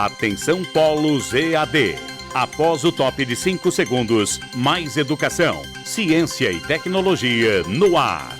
Atenção Polos EAD. Após o top de 5 segundos, mais educação, ciência e tecnologia no ar.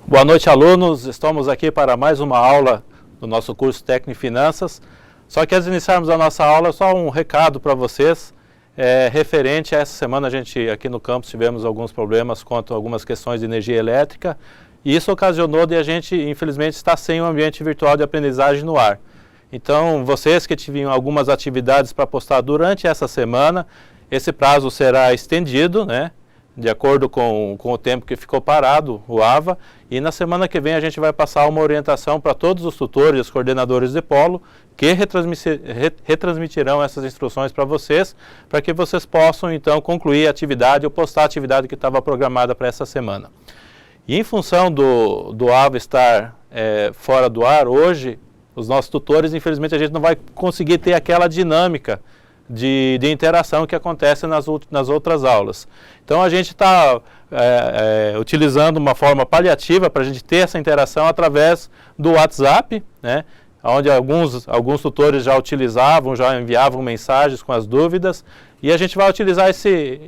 Boa noite, alunos. Estamos aqui para mais uma aula do nosso curso Técnico em Finanças. Só que antes de iniciarmos a nossa aula, só um recado para vocês. Referente a essa semana, a gente aqui no campus tivemos alguns problemas quanto a algumas questões de energia elétrica. E isso ocasionou de a gente, infelizmente, estar sem um ambiente virtual de aprendizagem no ar. Então, vocês que tinham algumas atividades para postar durante essa semana, esse prazo será estendido, né? De acordo com o tempo que ficou parado, o AVA, e na semana que vem a gente vai passar uma orientação para todos os tutores e os coordenadores de polo que retransmitirão essas instruções para vocês, para que vocês possam então concluir a atividade ou postar a atividade que estava programada para essa semana. E em função do AVA estar fora do ar, hoje, os nossos tutores, infelizmente, a gente não vai conseguir ter aquela dinâmica de interação que acontece nas outras aulas. Então a gente está utilizando uma forma paliativa para a gente ter essa interação através do WhatsApp, né, onde alguns tutores já utilizavam, já enviavam mensagens com as dúvidas, e a gente vai utilizar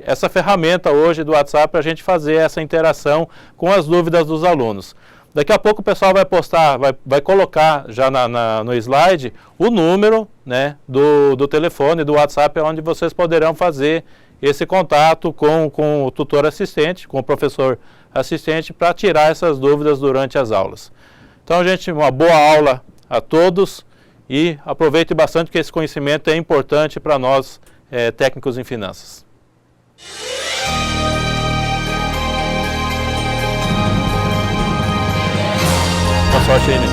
essa ferramenta hoje do WhatsApp para a gente fazer essa interação com as dúvidas dos alunos. Daqui a pouco o pessoal vai postar, vai colocar já no slide o número, né, do telefone, do WhatsApp, onde vocês poderão fazer esse contato com o tutor assistente, com o professor assistente, para tirar essas dúvidas durante as aulas. Então, gente, uma boa aula a todos e aproveite bastante que esse conhecimento é importante para nós, técnicos em finanças. Boa sorte aí, né?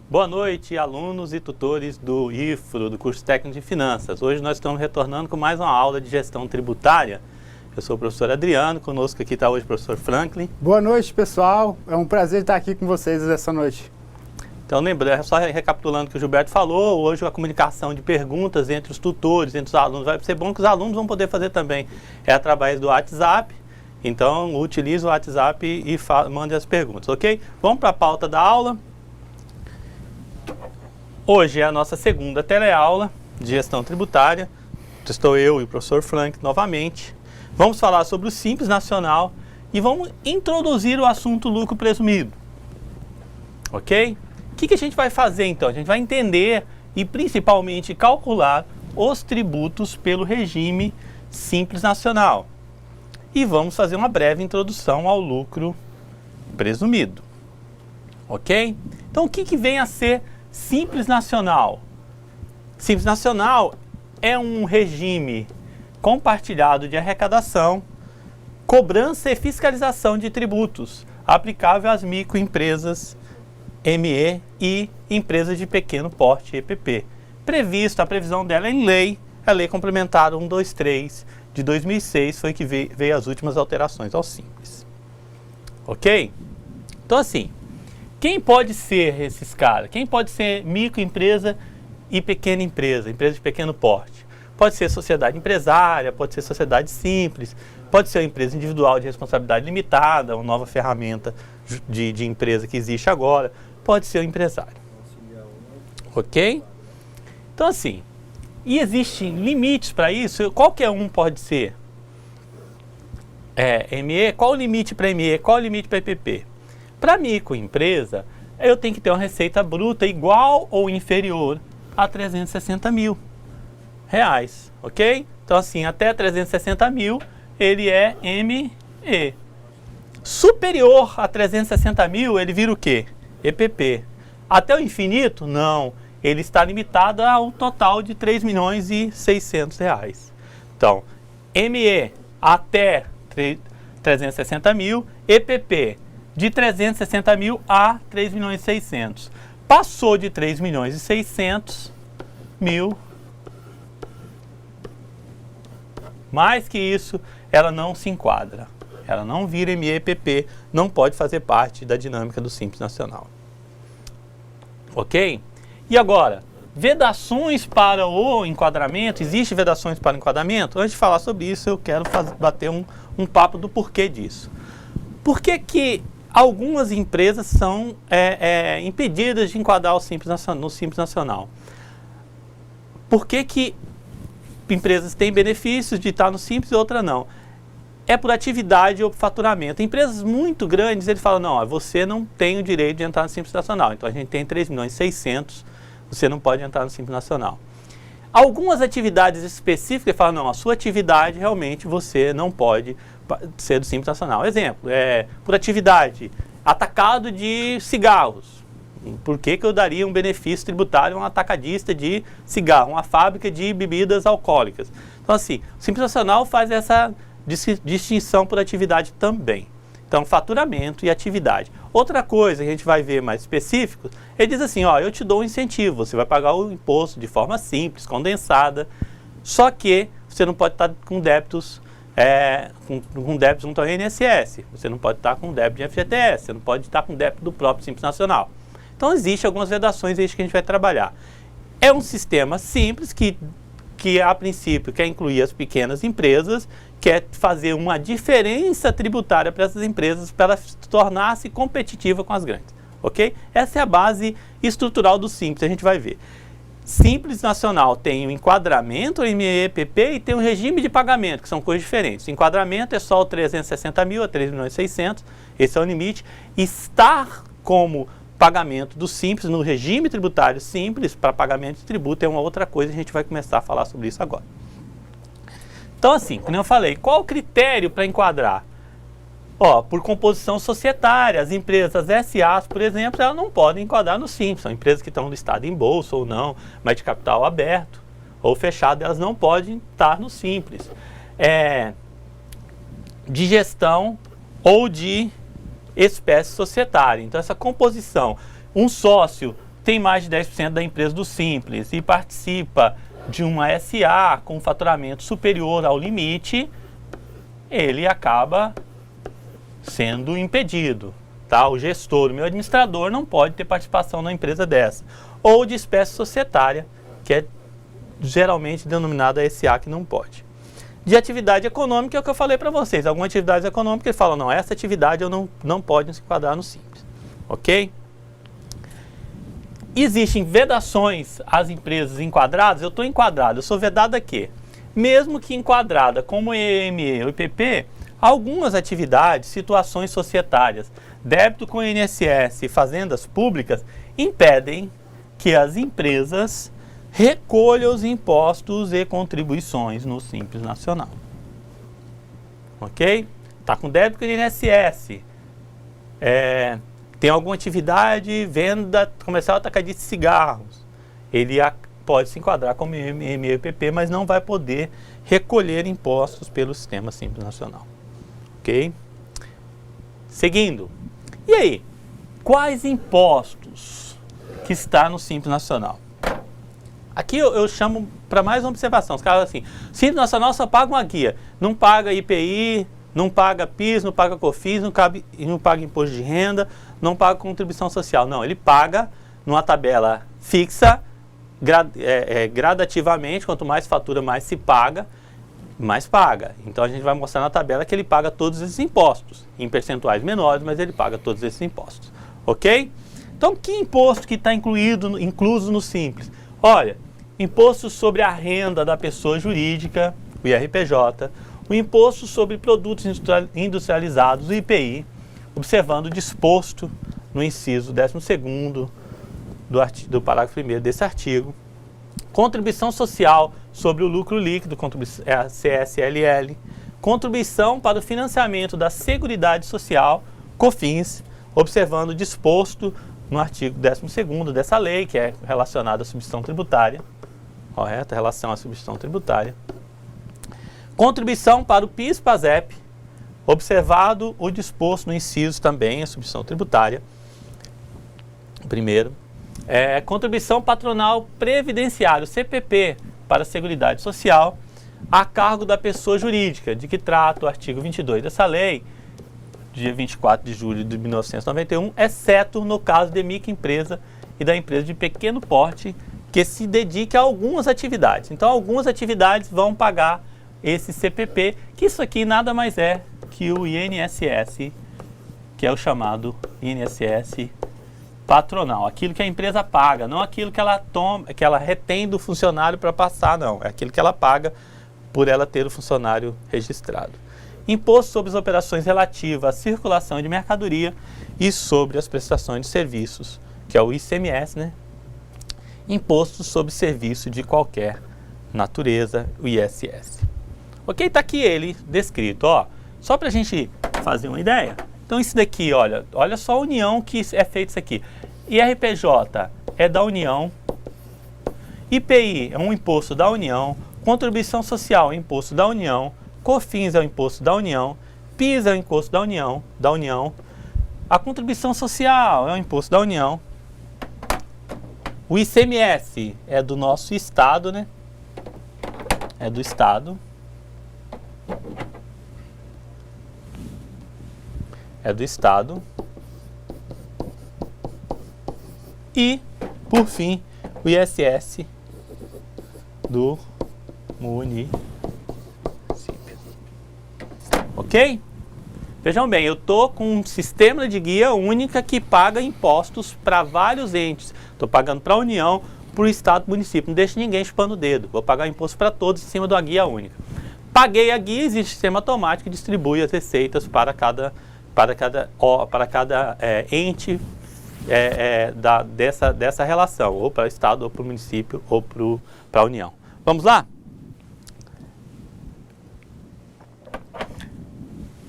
Boa noite, alunos e tutores do IFRO, do curso Técnico de Finanças. Hoje nós estamos retornando com mais uma aula de gestão tributária. Eu sou o professor Adriano, conosco aqui está hoje o professor Franklin. Boa noite, pessoal. É um prazer estar aqui com vocês essa noite. Então, lembrando, só recapitulando o que o Gilberto falou, hoje a comunicação de perguntas entre os tutores, entre os alunos, vai ser bom que os alunos vão poder fazer também. É através do WhatsApp, então utilize o WhatsApp e mande as perguntas, ok? Vamos para a pauta da aula. Hoje é a nossa segunda teleaula de gestão tributária. Estou eu e o professor Frank novamente. Vamos falar sobre o Simples Nacional e vamos introduzir o assunto lucro presumido. Ok? O que a gente vai fazer então? A gente vai entender e principalmente calcular os tributos pelo regime Simples Nacional. E vamos fazer uma breve introdução ao lucro presumido. Ok? Então o que vem a ser Simples Nacional? Simples Nacional é um regime compartilhado de arrecadação, cobrança e fiscalização de tributos aplicável às microempresas ME e empresas de pequeno porte EPP. A previsão dela é em lei, a Lei Complementar 123 de 2006 foi que veio as últimas alterações ao Simples. Ok? Então assim, quem pode ser esses caras? Quem pode ser microempresa e pequena empresa, empresa de pequeno porte? Pode ser sociedade empresária, pode ser sociedade simples, pode ser uma empresa individual de responsabilidade limitada, uma nova ferramenta de empresa que existe agora, pode ser o empresário. Ok? Então assim, e existem limites para isso? Qualquer um pode ser ME, qual o limite para ME, qual o limite para EPP? Para microempresa, eu tenho que ter uma receita bruta igual ou inferior a 360 mil reais, ok? Então assim, até 360 mil, ele é ME. Superior a 360 mil, ele vira o quê? EPP. Até o infinito? Não. Ele está limitado a um total de 3 milhões e 600 reais. Então, ME até 360 mil, EPP de 360 mil a 3 milhões e 600. Passou de 3 milhões e 600 mil, mais que isso, ela não se enquadra. Ela não vira MEPP, não pode fazer parte da dinâmica do Simples Nacional. Ok? E agora, vedações para o enquadramento, existem vedações para o enquadramento? Antes de falar sobre isso, eu quero bater um papo do porquê disso. Por que algumas empresas são impedidas de enquadrar no Simples Nacional? Por que empresas têm benefícios de estar no Simples e outras não? É por atividade ou por faturamento. Empresas muito grandes, eles falam, não, você não tem o direito de entrar no Simples Nacional. Então, a gente tem 3 milhões e 600, você não pode entrar no Simples Nacional. Algumas atividades específicas, eles falam, não, a sua atividade, realmente, você não pode ser do Simples Nacional. Exemplo, por atividade, atacado de cigarros. Por que eu daria um benefício tributário a um atacadista de cigarro, uma fábrica de bebidas alcoólicas? Então, assim, o Simples Nacional faz essa distinção por atividade também. Então, faturamento e atividade. Outra coisa que a gente vai ver mais específico, ele diz assim, ó, eu te dou um incentivo, você vai pagar o imposto de forma simples, condensada, só que você não pode estar com débitos, com débitos junto ao INSS, você não pode estar com débito de FGTS, você não pode estar com débito do próprio Simples Nacional. Então, existem algumas vedações aí que a gente vai trabalhar. É um sistema simples que a princípio quer incluir as pequenas empresas, quer fazer uma diferença tributária para essas empresas para ela tornar-se competitiva com as grandes, ok? Essa é a base estrutural do Simples, a gente vai ver. Simples Nacional tem o enquadramento, o MEPP, e tem o regime de pagamento, que são coisas diferentes. O enquadramento é só o 360 mil a 3 milhões e 600, esse é o limite. Estar como pagamento do Simples, no regime tributário simples, para pagamento de tributo é uma outra coisa, a gente vai começar a falar sobre isso agora. Então, assim, como eu falei, qual o critério para enquadrar? Ó, por composição societária, as empresas SAs, por exemplo, elas não podem enquadrar no Simples, são empresas que estão listadas em bolsa ou não, mas de capital aberto ou fechado, elas não podem estar no Simples. De gestão ou de espécie societária. Então, essa composição, um sócio tem mais de 10% da empresa do Simples e participa de uma SA com faturamento superior ao limite, ele acaba sendo impedido. Tá? O gestor, o meu administrador, não pode ter participação na empresa dessa. Ou de espécie societária, que é geralmente denominada SA, que não pode. De atividade econômica é o que eu falei para vocês. Alguma atividade econômica, eles falam, não, essa atividade eu não pode se enquadrar no Simples. Ok? Existem vedações às empresas enquadradas, eu estou enquadrado, eu sou vedado aqui. Mesmo que enquadrada como EME ou IPP, algumas atividades, situações societárias, débito com INSS e fazendas públicas, impedem que as empresas recolha os impostos e contribuições no Simples Nacional. Ok? Está com débito com o INSS. Tem alguma atividade, venda comercial atacadista de cigarros. Ele pode se enquadrar como MEPP, mas não vai poder recolher impostos pelo Sistema Simples Nacional. Ok? Seguindo. E aí? Quais impostos que está no Simples Nacional? Aqui eu chamo para mais uma observação. Os caras assim, Simples Nacional só paga uma guia. Não paga IPI, não paga PIS, não paga COFINS, não paga imposto de renda, não paga contribuição social. Não, ele paga numa tabela fixa, gradativamente, quanto mais fatura, mais se paga, mais paga. Então a gente vai mostrar na tabela que ele paga todos esses impostos, em percentuais menores, mas ele paga todos esses impostos. Ok? Então que imposto que está incluso no Simples? Olha, imposto sobre a renda da pessoa jurídica, o IRPJ, o imposto sobre produtos industrializados, o IPI, observando o disposto no inciso 12º do parágrafo 1º desse artigo, contribuição social sobre o lucro líquido, a CSLL, contribuição para o financiamento da Seguridade Social, COFINS, observando o disposto no artigo 12º dessa lei, que é relacionado à substituição tributária, correto? Relação à substituição tributária. Contribuição para o PIS-PASEP, Observado o disposto no inciso também, a substituição tributária. Primeiro, contribuição patronal previdenciária, CPP, para a Seguridade Social, a cargo da pessoa jurídica, de que trata o artigo 22 dessa lei, dia 24 de julho de 1991, exceto no caso de microempresa e da empresa de pequeno porte que se dedique a algumas atividades. Então, algumas atividades vão pagar esse CPP, que isso aqui nada mais é que o INSS, que é o chamado INSS patronal, aquilo que a empresa paga, não aquilo que ela toma, que ela retém do funcionário para passar, não, é aquilo que ela paga por ela ter o funcionário registrado. Imposto sobre as operações relativas à circulação de mercadoria e sobre as prestações de serviços, que é o ICMS, né? Imposto sobre serviço de qualquer natureza, o ISS. Ok? Está aqui ele descrito, ó, só para a gente fazer uma ideia. Então isso daqui, olha só a união que é feito isso aqui. IRPJ é da União, IPI é um imposto da União, contribuição social é imposto da União, COFINS é o imposto da União, PIS é o imposto da União, a contribuição social é o imposto da União, o ICMS é do nosso estado, né? É do estado. E, por fim, o ISS do município. Ok? Vejam bem, eu estou com um sistema de guia única que paga impostos para vários entes. Estou pagando para a União, para o Estado, para o município. Não deixo ninguém chupando o dedo. Vou pagar imposto para todos em cima de uma guia única. Paguei a guia, existe um sistema automático que distribui as receitas para cada ente dessa relação, ou para o Estado, ou para o município, ou para a União. Vamos lá?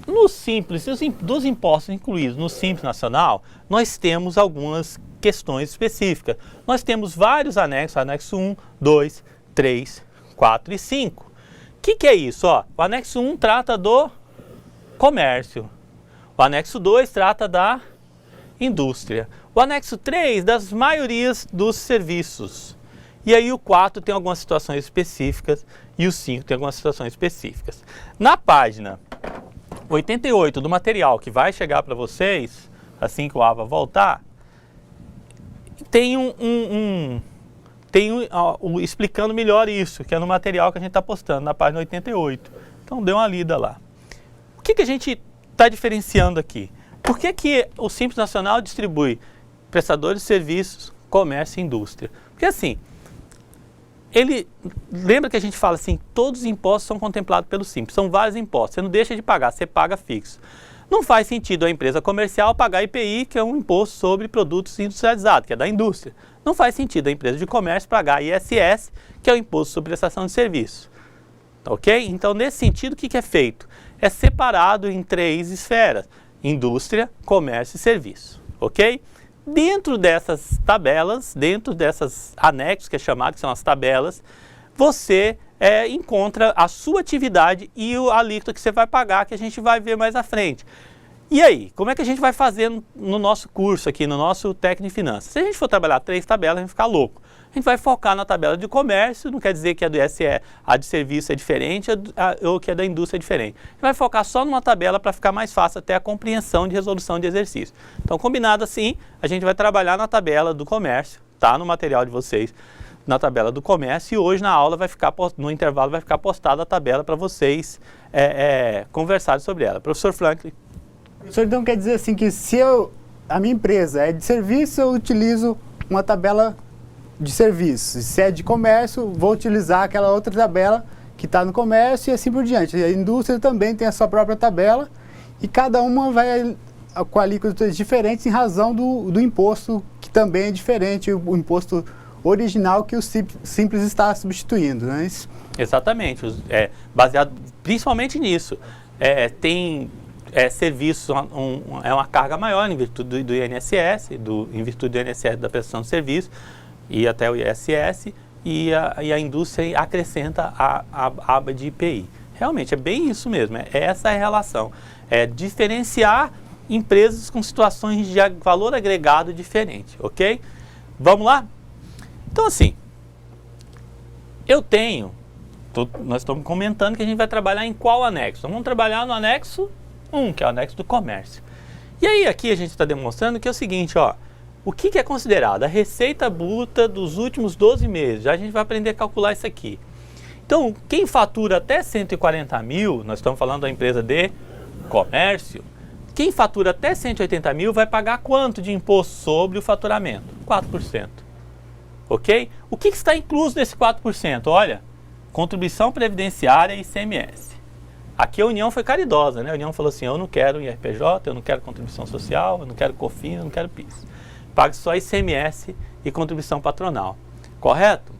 No Simples, dos impostos incluídos no Simples Nacional, nós temos algumas questões específicas. Nós temos vários anexos, anexo 1, 2, 3, 4 e 5. O que é isso? Ó, o anexo 1 trata do comércio. O anexo 2 trata da indústria. O anexo 3 das maiorias dos serviços. E aí o 4 tem algumas situações específicas e o 5 tem algumas situações específicas. Na página 88 do material que vai chegar para vocês, assim que o AVA voltar, tem explicando melhor isso, que é no material que a gente está postando, na página 88. Então dê uma lida lá. O que a gente está diferenciando aqui? Por que o Simples Nacional distribui prestadores de serviços, comércio e indústria? Porque assim, lembra que a gente fala assim, todos os impostos são contemplados pelo Simples, são vários impostos, você não deixa de pagar, você paga fixo. Não faz sentido a empresa comercial pagar IPI, que é um imposto sobre produtos industrializados, que é da indústria. Não faz sentido a empresa de comércio pagar ISS, que é o imposto sobre prestação de serviço. Ok? Então, nesse sentido, o que é feito? É separado em 3 esferas: indústria, comércio e serviço. Ok? Dentro dessas tabelas, dentro desses anexos, que é chamado, que são as tabelas, você encontra a sua atividade e a alíquota que você vai pagar, que a gente vai ver mais à frente. E aí, como é que a gente vai fazer no nosso curso aqui, no nosso técnico em finanças? Se a gente for trabalhar 3 tabelas, a gente vai ficar louco. A gente vai focar na tabela de comércio, não quer dizer que a do SE, a de serviço é diferente, ou que a da indústria é diferente. A gente vai focar só numa tabela para ficar mais fácil até a compreensão de resolução de exercício. Então, combinado assim, a gente vai trabalhar na tabela do comércio, tá no material de vocês, na tabela do comércio, e hoje na aula vai ficar, no intervalo vai ficar postada a tabela para vocês conversarem sobre ela. Professor Franklin. Professor, então quer dizer assim que se a minha empresa é de serviço, eu utilizo uma tabela de serviço. Se é de comércio, vou utilizar aquela outra tabela que está no comércio e assim por diante. A indústria também tem a sua própria tabela e cada uma vai com alíquotas diferentes em razão do imposto, que também é diferente, o imposto original que o Simples está substituindo, não é isso? Exatamente, baseado principalmente nisso. Tem serviços, é uma carga maior em virtude do INSS, em virtude do INSS da prestação de serviço, e até o ISS, e a indústria acrescenta a aba de IPI. Realmente, é bem isso mesmo, essa é a relação. É diferenciar empresas com situações de valor agregado diferente, ok? Vamos lá? Então, assim, nós estamos comentando que a gente vai trabalhar em qual anexo? Vamos trabalhar no anexo 1, que é o anexo do comércio. E aí, aqui a gente está demonstrando que é o seguinte, ó, o que é considerado? A receita bruta dos últimos 12 meses. Já a gente vai aprender a calcular isso aqui. Então, quem fatura até 140 mil, nós estamos falando da empresa de comércio, quem fatura até 180 mil vai pagar quanto de imposto sobre o faturamento? 4%. Ok? O que está incluso nesse 4%? Olha, contribuição previdenciária e ICMS. Aqui a União foi caridosa, né? A União falou assim, eu não quero IRPJ, eu não quero contribuição social, eu não quero COFINS, eu não quero PIS. Pague só ICMS e contribuição patronal. Correto?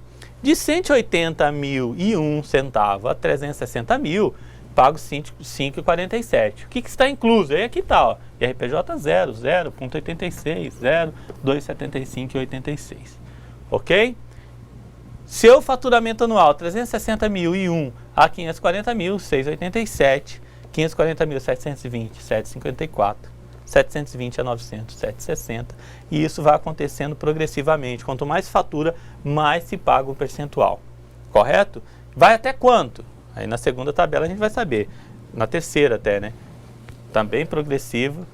De 180 mil e 1 centavo a 360 mil, pago 5,47. O que está incluso? Aí aqui está, ó, IRPJ 0, 0,86, 0, 2,75 e 86. Ok? Seu faturamento anual, 360 mil e 1 a 540 mil, 6,87. 540 mil, 720, 7,54. 720 a 900, 7,60. E isso vai acontecendo progressivamente. Quanto mais fatura, mais se paga o percentual. Correto? Vai até quanto? Aí na segunda tabela a gente vai saber. Na terceira até, né? Também progressivo.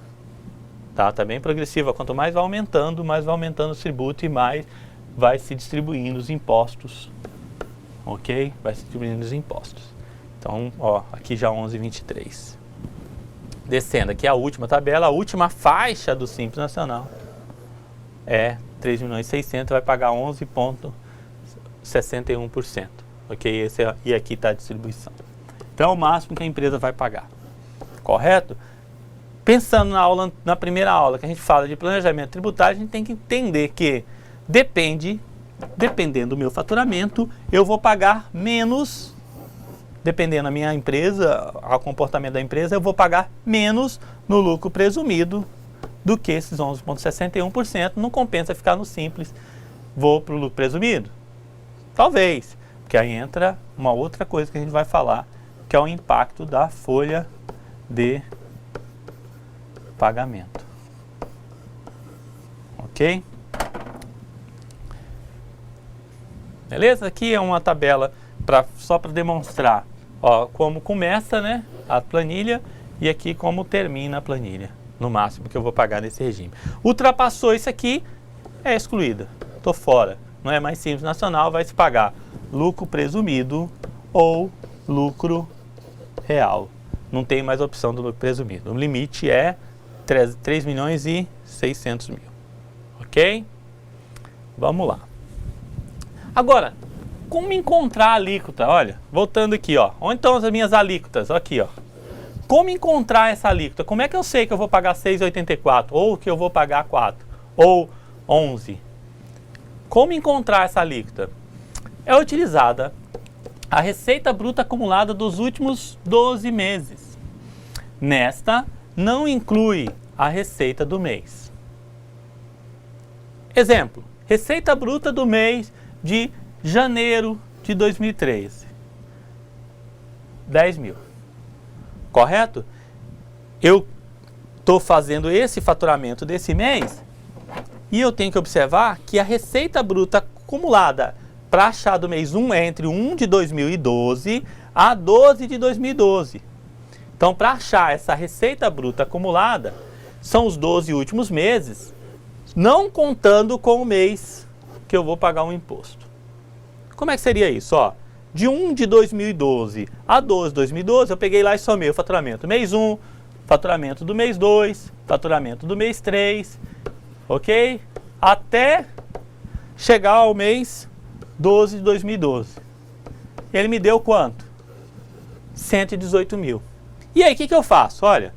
Tá? Também progressiva. Quanto mais vai aumentando o tributo e mais vai se distribuindo os impostos. Ok? Vai se distribuindo os impostos. Então, ó, aqui já 11,23. Descendo aqui a última tabela, a última faixa do Simples Nacional é 3.600.000, vai pagar 11,61%. Ok? E aqui está a distribuição. Então é o máximo que a empresa vai pagar. Correto? Pensando na primeira aula que a gente fala de planejamento tributário, a gente tem que entender que dependendo do meu faturamento, eu vou pagar menos. Dependendo da minha empresa, ao comportamento da empresa, eu vou pagar menos no lucro presumido do que esses 11,61%. Não compensa ficar no simples. Vou para o lucro presumido? Talvez, porque aí entra uma outra coisa que a gente vai falar, que é o impacto da folha de pagamento. Ok? Beleza? Aqui é uma tabela só para demonstrar, ó, como começa, né, a planilha e aqui como termina a planilha, no máximo que eu vou pagar nesse regime. Ultrapassou isso aqui, é excluída, estou fora, não é mais Simples Nacional, vai se pagar lucro presumido ou lucro real. Não tem mais opção do lucro presumido. O limite é 3.600.000. Ok? Vamos lá. Agora, como encontrar a alíquota? Olha, voltando aqui, ó. Onde estão as minhas alíquotas? Aqui, ó. Como encontrar essa alíquota? Como é que eu sei que eu vou pagar 6,84? Ou que eu vou pagar 4? Ou 11? Como encontrar essa alíquota? É utilizada a receita bruta acumulada dos últimos 12 meses. Nesta, não inclui a receita do mês. Exemplo, receita bruta do mês de janeiro de 2013, 10 mil, correto? Eu estou fazendo esse faturamento desse mês e eu tenho que observar que a receita bruta acumulada para achar do mês 1 é entre 1 de 2012 a 12 de 2012. Então, para achar essa receita bruta acumulada, são os 12 últimos meses, não contando com o mês que eu vou pagar um imposto. Como é que seria isso? Ó, de 1 de 2012 a 12 de 2012, eu peguei lá e somei o faturamento mês 1, faturamento do mês 2, faturamento do mês 3, ok? Até chegar ao mês 12 de 2012. Ele me deu quanto? 118 mil. E aí, o que eu faço? Olha,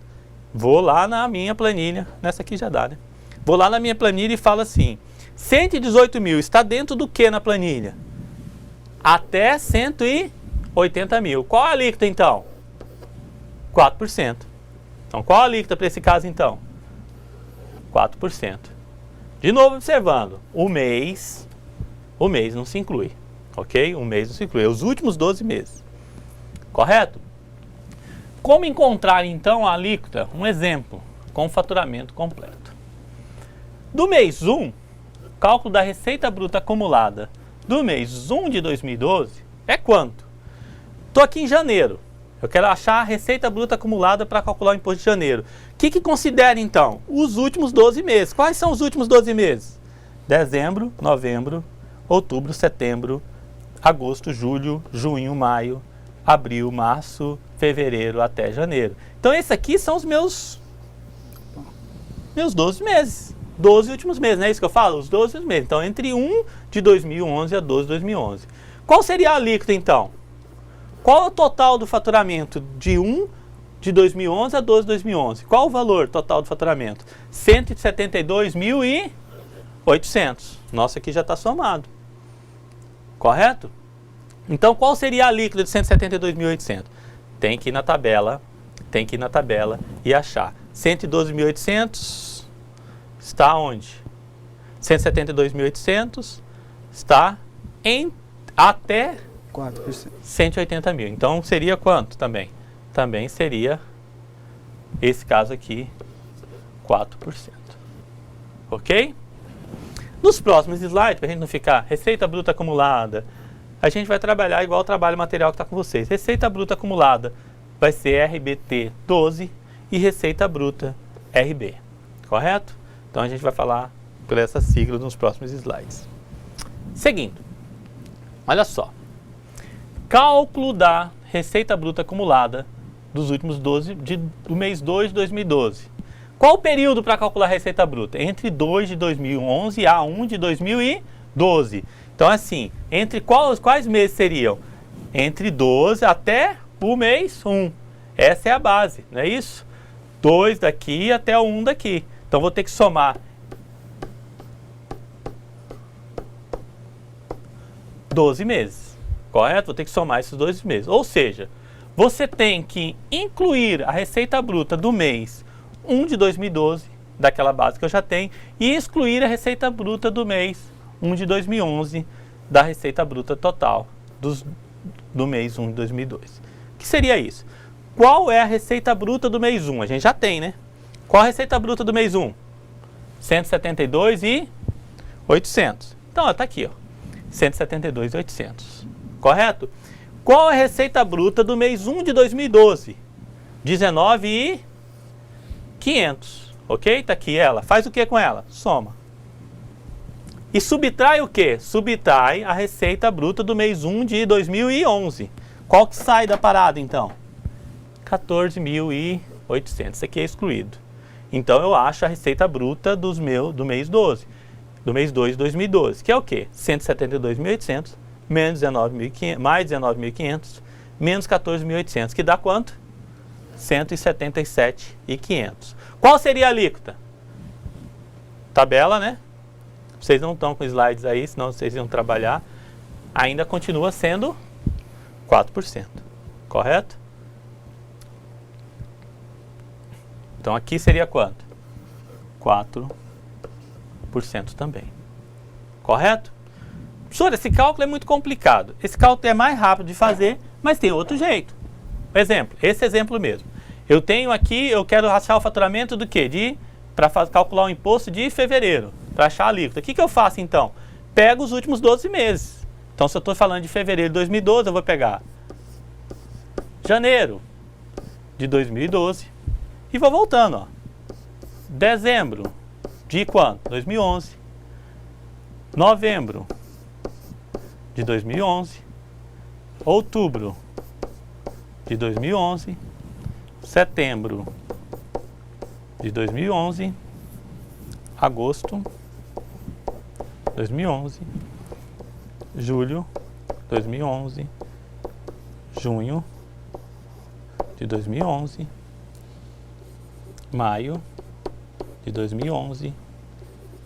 vou lá na minha planilha, nessa aqui já dá, né? Vou lá na minha planilha e falo assim, 118 mil está dentro do que na planilha? Até 180 mil. Qual a alíquota então? 4%. Então qual a alíquota para esse caso então? 4%. De novo observando, o mês não se inclui, ok? O mês não se inclui, é os últimos 12 meses. Correto? Como encontrar então a alíquota? Um exemplo, com o faturamento completo. Do mês 1, cálculo da receita bruta acumulada do mês 1 de 2012 é quanto? Estou aqui em janeiro. Eu quero achar a receita bruta acumulada para calcular o imposto de janeiro. O que considera então? Os últimos 12 meses. Quais são os últimos 12 meses? Dezembro, novembro, outubro, setembro, agosto, julho, junho, maio, abril, março, fevereiro até janeiro. Então esses aqui são os meus 12 meses. 12 últimos meses, não é isso que eu falo? Os 12 últimos meses. Então entre 1 de 2011 a 12 de 2011. Qual seria a alíquota então? Qual é o total do faturamento de 1 de 2011 a 12 de 2011? Qual o valor total do faturamento? 172.800. Nossa, aqui já está somado. Correto? Então, qual seria a alíquota de 172.800? Tem que ir na tabela e achar. 112.800 está onde? 172.800 está em até 4%. 180 mil. Então, seria quanto também? Também seria, esse caso aqui, 4%. Ok? Nos próximos slides, para a gente não ficar receita bruta acumulada, a gente vai trabalhar igual o trabalho material que está com vocês. Receita bruta acumulada vai ser RBT 12 e receita bruta RB. Correto? Então, a gente vai falar por essa sigla nos próximos slides. Seguindo. Olha só. Cálculo da receita bruta acumulada dos últimos 12 do mês 2 de 2012. Qual o período para calcular a receita bruta? Entre 2 de 2011 a 1 de 2012. Então, assim, entre quais meses seriam? Entre 12 até o mês 1. Essa é a base, não é isso? 2 daqui até o 1 daqui. Então, vou ter que somar 12 meses. Correto? Vou ter que somar esses 12 meses. Ou seja, você tem que incluir a receita bruta do mês 1 de 2012, daquela base que eu já tenho, e excluir a receita bruta do mês 1 de 2011, da receita bruta total do mês 1 de 2012. O que seria isso? Qual é a receita bruta do mês 1? A gente já tem, né? Qual a receita bruta do mês 1? 172.800. Então, está aqui, ó. 172.800. Correto? Qual é a receita bruta do mês 1 de 2012? 19.500. Ok? Está aqui ela. Faz o que com ela? Soma. E subtrai o que? Subtrai a receita bruta do mês 1 de 2011. Qual que sai da parada, então? 14.800. Isso aqui é excluído. Então, eu acho a receita bruta do mês 12. Do mês 2 de 2012. Que é o quê? 172.800 menos 19.500, mais 19.500, menos 14.800, que dá quanto? 177.500. Qual seria a alíquota? Tabela, né? Vocês não estão com slides aí, senão vocês iam trabalhar. Ainda continua sendo 4%. Correto? Então, aqui seria quanto? 4% também. Correto? Professor, esse cálculo é muito complicado. Esse cálculo é mais rápido de fazer, mas tem outro jeito. Exemplo, esse exemplo mesmo. Eu tenho aqui, eu quero achar o faturamento do quê? Para calcular o imposto de fevereiro, para achar a alíquota. O que eu faço então? Pego os últimos 12 meses. Então, se eu estou falando de fevereiro de 2012, eu vou pegar janeiro de 2012 e vou voltando, ó. Dezembro de quanto? 2011. Novembro de 2011, outubro de 2011, setembro de 2011, agosto de 2011, julho de 2011, junho de 2011, maio de 2011,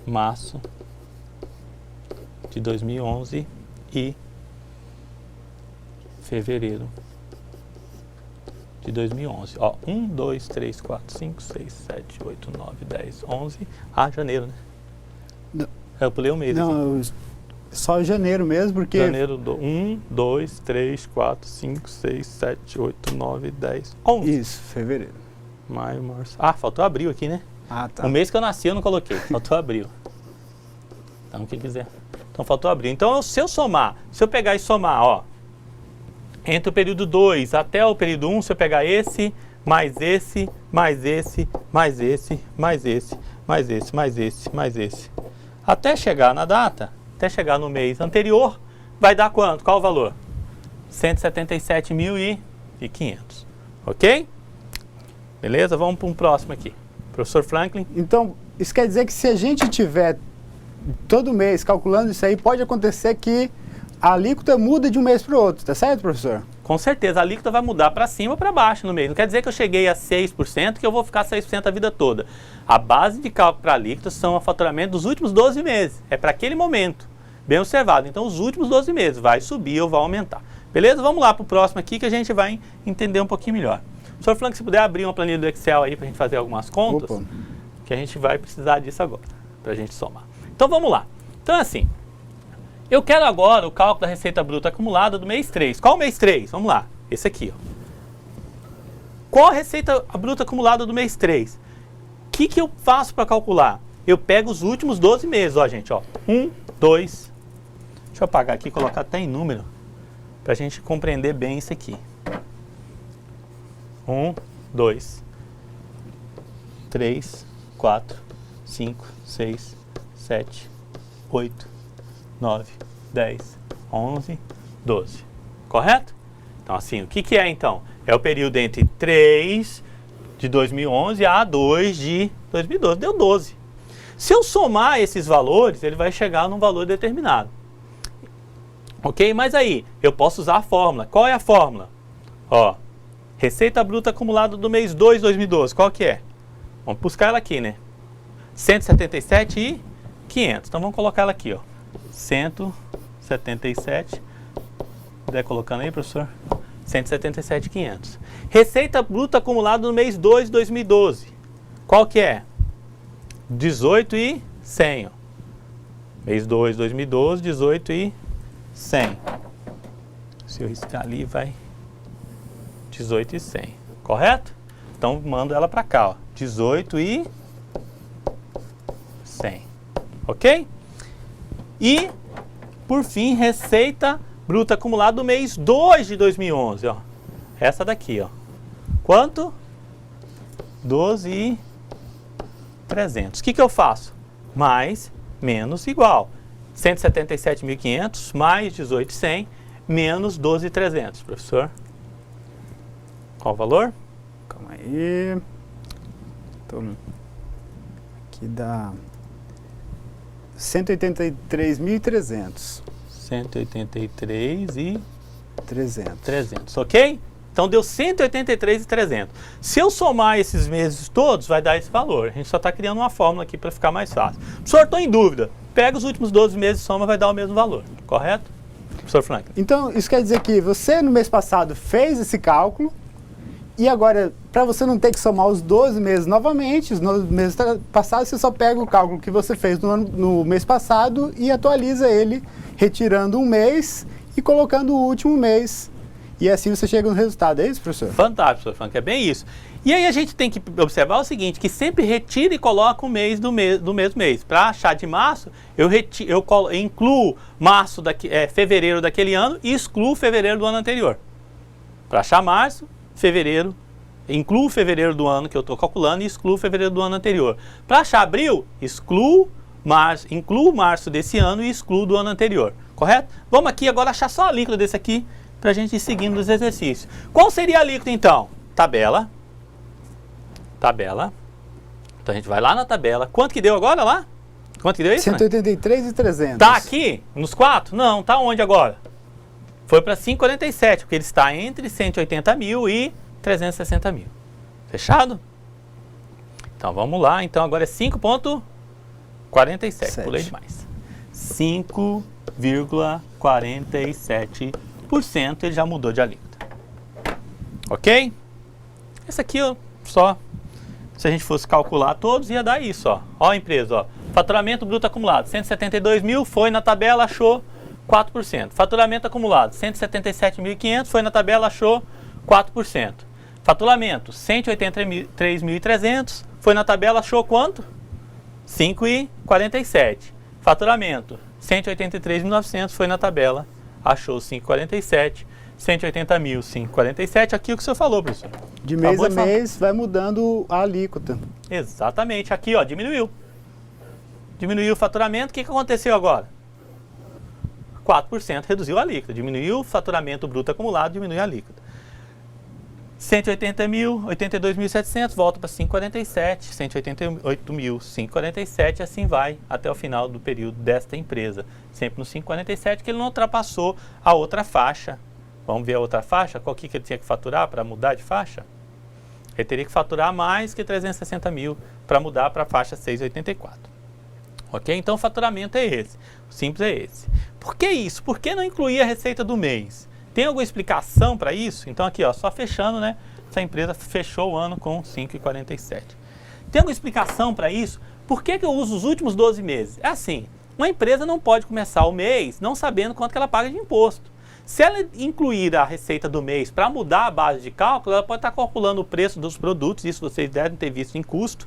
março de 2011 e fevereiro de 2011. Ó, 1, 2, 3, 4, 5, 6, 7, 8, 9, 10, 11. Ah, janeiro, né? Não. Eu pulei um mês. Não, Assim. Só janeiro mesmo, porque... Janeiro, 1, 2, 3, 4, 5, 6, 7, 8, 9, 10, 11. Isso, fevereiro. Maio, março. Ah, faltou abril aqui, né? Ah, tá. O mês que eu nasci eu não coloquei, faltou abril. Então, quem quiser. Então, faltou abril. Então, se eu pegar e somar, ó, entre o período 2 até o período 1, se eu pegar esse, mais esse, mais esse, mais esse, mais esse, mais esse, mais esse, mais esse, até chegar na data, até chegar no mês anterior, vai dar quanto? Qual o valor? 177.500. Ok? Beleza? Vamos para um próximo aqui. Professor Franklin. Então, isso quer dizer que se a gente tiver todo mês calculando isso aí, pode acontecer que a alíquota muda de um mês para o outro, tá certo, professor? Com certeza, a alíquota vai mudar para cima ou para baixo no mês. Não quer dizer que eu cheguei a 6%, que eu vou ficar 6% a vida toda. A base de cálculo para a alíquota são o faturamento dos últimos 12 meses. É para aquele momento. Bem observado. Então, os últimos 12 meses vai subir ou vai aumentar. Beleza? Vamos lá para o próximo aqui que a gente vai entender um pouquinho melhor. Professor Frank, se puder abrir uma planilha do Excel aí para a gente fazer algumas contas, Opa. que a gente vai precisar disso agora, para a gente somar. Então, vamos lá. Então, assim, eu quero agora o cálculo da receita bruta acumulada do mês 3. Qual o mês 3? Vamos lá. Esse aqui, ó. Qual a receita bruta acumulada do mês 3? O que eu faço para calcular? Eu pego os últimos 12 meses, ó, gente, ó. 1, 2. Deixa eu apagar aqui e colocar até em número, para a gente compreender bem isso aqui. 1, 2, 3, 4, 5, 6, 7, 8, 9, 10, 11, 12. Correto? Então, assim, o que é então? É o período entre 3 de 2011 a 2 de 2012. Deu 12. Se eu somar esses valores, ele vai chegar num valor determinado. Ok? Mas aí, eu posso usar a fórmula. Qual é a fórmula? Ó, receita bruta acumulada do mês 2 de 2012. Qual que é? Vamos buscar ela aqui, né? 177.500. Então, vamos colocar ela aqui, ó. 177. Puder colocando aí, professor? 177.500. Receita bruta acumulada no mês 2 de 2012. Qual que é? 18.100. Ó. Mês 2 de 2012, 18.100. Se eu riscar ali, vai 18.100. Correto? Então, mando ela para cá, ó. 18.100. Ok? E, por fim, receita bruta acumulada do mês 2 de 2011, ó. Essa daqui, ó. Quanto? 12.300. O que eu faço? Mais, menos, igual. 177.500 mais 18.100 menos 12.300, professor. Qual o valor? Calma aí. Aqui dá 183.300. 183.300, ok? Então deu 183.300. Se eu somar esses meses todos, vai dar esse valor. A gente só está criando uma fórmula aqui para ficar mais fácil. Professor, estou em dúvida. Pega os últimos 12 meses e soma, vai dar o mesmo valor. Correto? Professor Franklin. Então, isso quer dizer que você, no mês passado, fez esse cálculo e agora, para você não ter que somar os 12 meses novamente, os meses passados, você só pega o cálculo que você fez no mês passado e atualiza ele, retirando um mês e colocando o último mês. E assim você chega no resultado. É isso, professor? Fantástico, professor Franklin. É bem isso. E aí a gente tem que observar o seguinte, que sempre retira e coloca o mês do mesmo mês. Para achar de março, eu incluo março fevereiro daquele ano e excluo fevereiro do ano anterior. Para achar março, fevereiro, incluo fevereiro do ano que eu estou calculando e excluo fevereiro do ano anterior. Para achar abril, incluo março desse ano e excluo do ano anterior. Correto? Vamos aqui agora achar só a alíquota desse aqui para a gente ir seguindo os exercícios. Qual seria a alíquota então? Tabela. Então a gente vai lá na tabela. Quanto que deu agora lá? Quanto que deu isso? 183.300. Tá aqui nos 4? Não, tá onde agora? Foi para 547, porque ele está entre 180.000 e 360.000. Fechado? Então vamos lá. Então agora é 5,47. Pulei demais. 5,47%. Ele já mudou de alíquota. Ok? Esse aqui, ó, só... Se a gente fosse calcular todos, ia dar isso, ó. Ó a empresa, ó. Faturamento bruto acumulado, 172 mil, foi na tabela, achou 4%. Faturamento acumulado, 177.500, foi na tabela, achou 4%. Faturamento, 183.300, foi na tabela, achou quanto? 5,47. Faturamento, 183.900, foi na tabela, achou 5,47. 180 mil, 5,47. Aqui o que o senhor falou, professor. De mês a mês vai mudando a alíquota. Exatamente. Aqui, ó, diminuiu. Diminuiu o faturamento. O que aconteceu agora? 4% reduziu a alíquota. Diminuiu o faturamento bruto acumulado, diminuiu a alíquota. 180 mil, 82.700, volta para 5,47. 188 mil, 5,47. Assim vai até o final do período desta empresa. Sempre no 5,47, que ele não ultrapassou a outra faixa. Vamos ver a outra faixa? Qual que ele tinha que faturar para mudar de faixa? Ele teria que faturar mais que 360 mil para mudar para a faixa 6,84. Ok? Então o faturamento é esse. O simples é esse. Por que isso? Por que não incluir a receita do mês? Tem alguma explicação para isso? Então aqui, ó, só fechando, né? Essa empresa fechou o ano com 5,47. Tem alguma explicação para isso? Por que eu uso os últimos 12 meses? É assim, uma empresa não pode começar o mês não sabendo quanto que ela paga de imposto. Se ela incluir a receita do mês para mudar a base de cálculo, ela pode estar calculando o preço dos produtos, isso vocês devem ter visto em custo.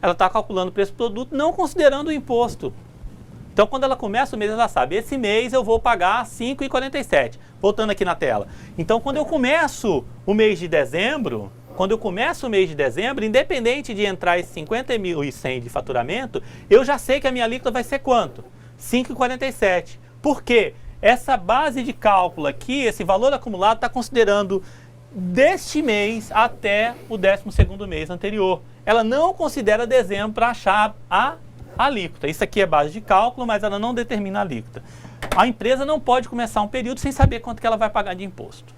Ela está calculando o preço do produto não considerando o imposto. Então, quando ela começa o mês, ela sabe, esse mês eu vou pagar 5,47. Voltando aqui na tela. Então, quando eu começo o mês de dezembro, independente de entrar esses 50.100 de faturamento, eu já sei que a minha alíquota vai ser quanto? 5,47. Por quê? Essa base de cálculo aqui, esse valor acumulado, está considerando deste mês até o 12º mês anterior. Ela não considera dezembro para achar a alíquota. Isso aqui é base de cálculo, mas ela não determina a alíquota. A empresa não pode começar um período sem saber quanto que ela vai pagar de imposto.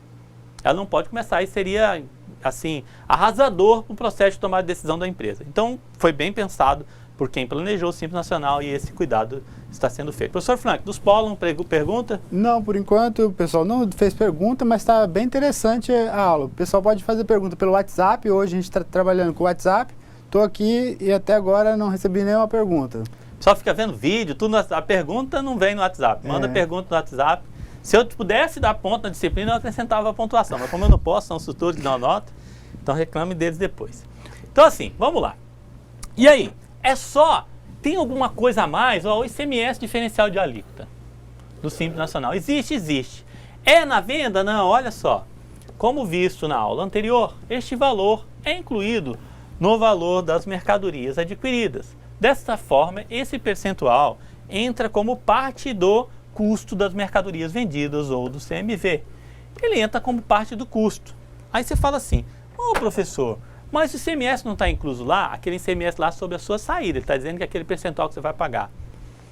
Ela não pode começar, isso seria, assim, arrasador para o processo de tomar de decisão da empresa. Então, foi bem pensado por quem planejou o Simples Nacional e esse cuidado está sendo feito. Professor Frank, dos Polon, pergunta? Não, por enquanto o pessoal não fez pergunta, mas está bem interessante a aula. O pessoal pode fazer pergunta pelo WhatsApp, hoje a gente está trabalhando com o WhatsApp. Estou aqui e até agora não recebi nenhuma pergunta. O pessoal fica vendo vídeo, tudo, a pergunta não vem no WhatsApp. Manda pergunta no WhatsApp. Se eu pudesse dar ponto na disciplina, eu acrescentava a pontuação. Mas como eu não posso, são os tutores que dão nota, então reclame deles depois. Então assim, vamos lá. E aí? É só, tem alguma coisa a mais? Ó, o ICMS diferencial de alíquota do Simples Nacional. Existe, existe. É na venda? Não, olha só. Como visto na aula anterior, este valor é incluído no valor das mercadorias adquiridas. Desta forma, esse percentual entra como parte do custo das mercadorias vendidas ou do CMV. Ele entra como parte do custo. Aí você fala assim, ô professor, mas o ICMS não está incluso lá, aquele ICMS lá sobre a sua saída, ele está dizendo que é aquele percentual que você vai pagar.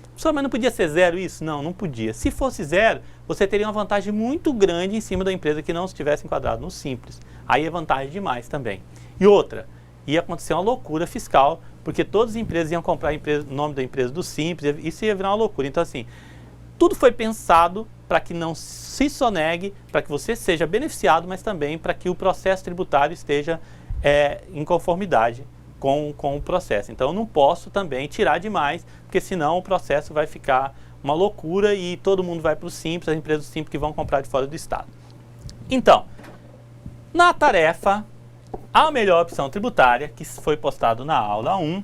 Professor, mas não podia ser zero isso? Não, não podia. Se fosse zero, você teria uma vantagem muito grande em cima da empresa que não estivesse enquadrado no Simples. Aí é vantagem demais também. E outra, ia acontecer uma loucura fiscal, porque todas as empresas iam comprar o nome da empresa do Simples, isso ia virar uma loucura. Então assim, tudo foi pensado para que não se sonegue, para que você seja beneficiado, mas também para que o processo tributário esteja em conformidade com o processo. Então eu não posso também tirar demais, porque senão o processo vai ficar uma loucura e todo mundo vai para o Simples, as empresas do Simples que vão comprar de fora do estado. Então, na tarefa, a melhor opção tributária, que foi postado na aula 1,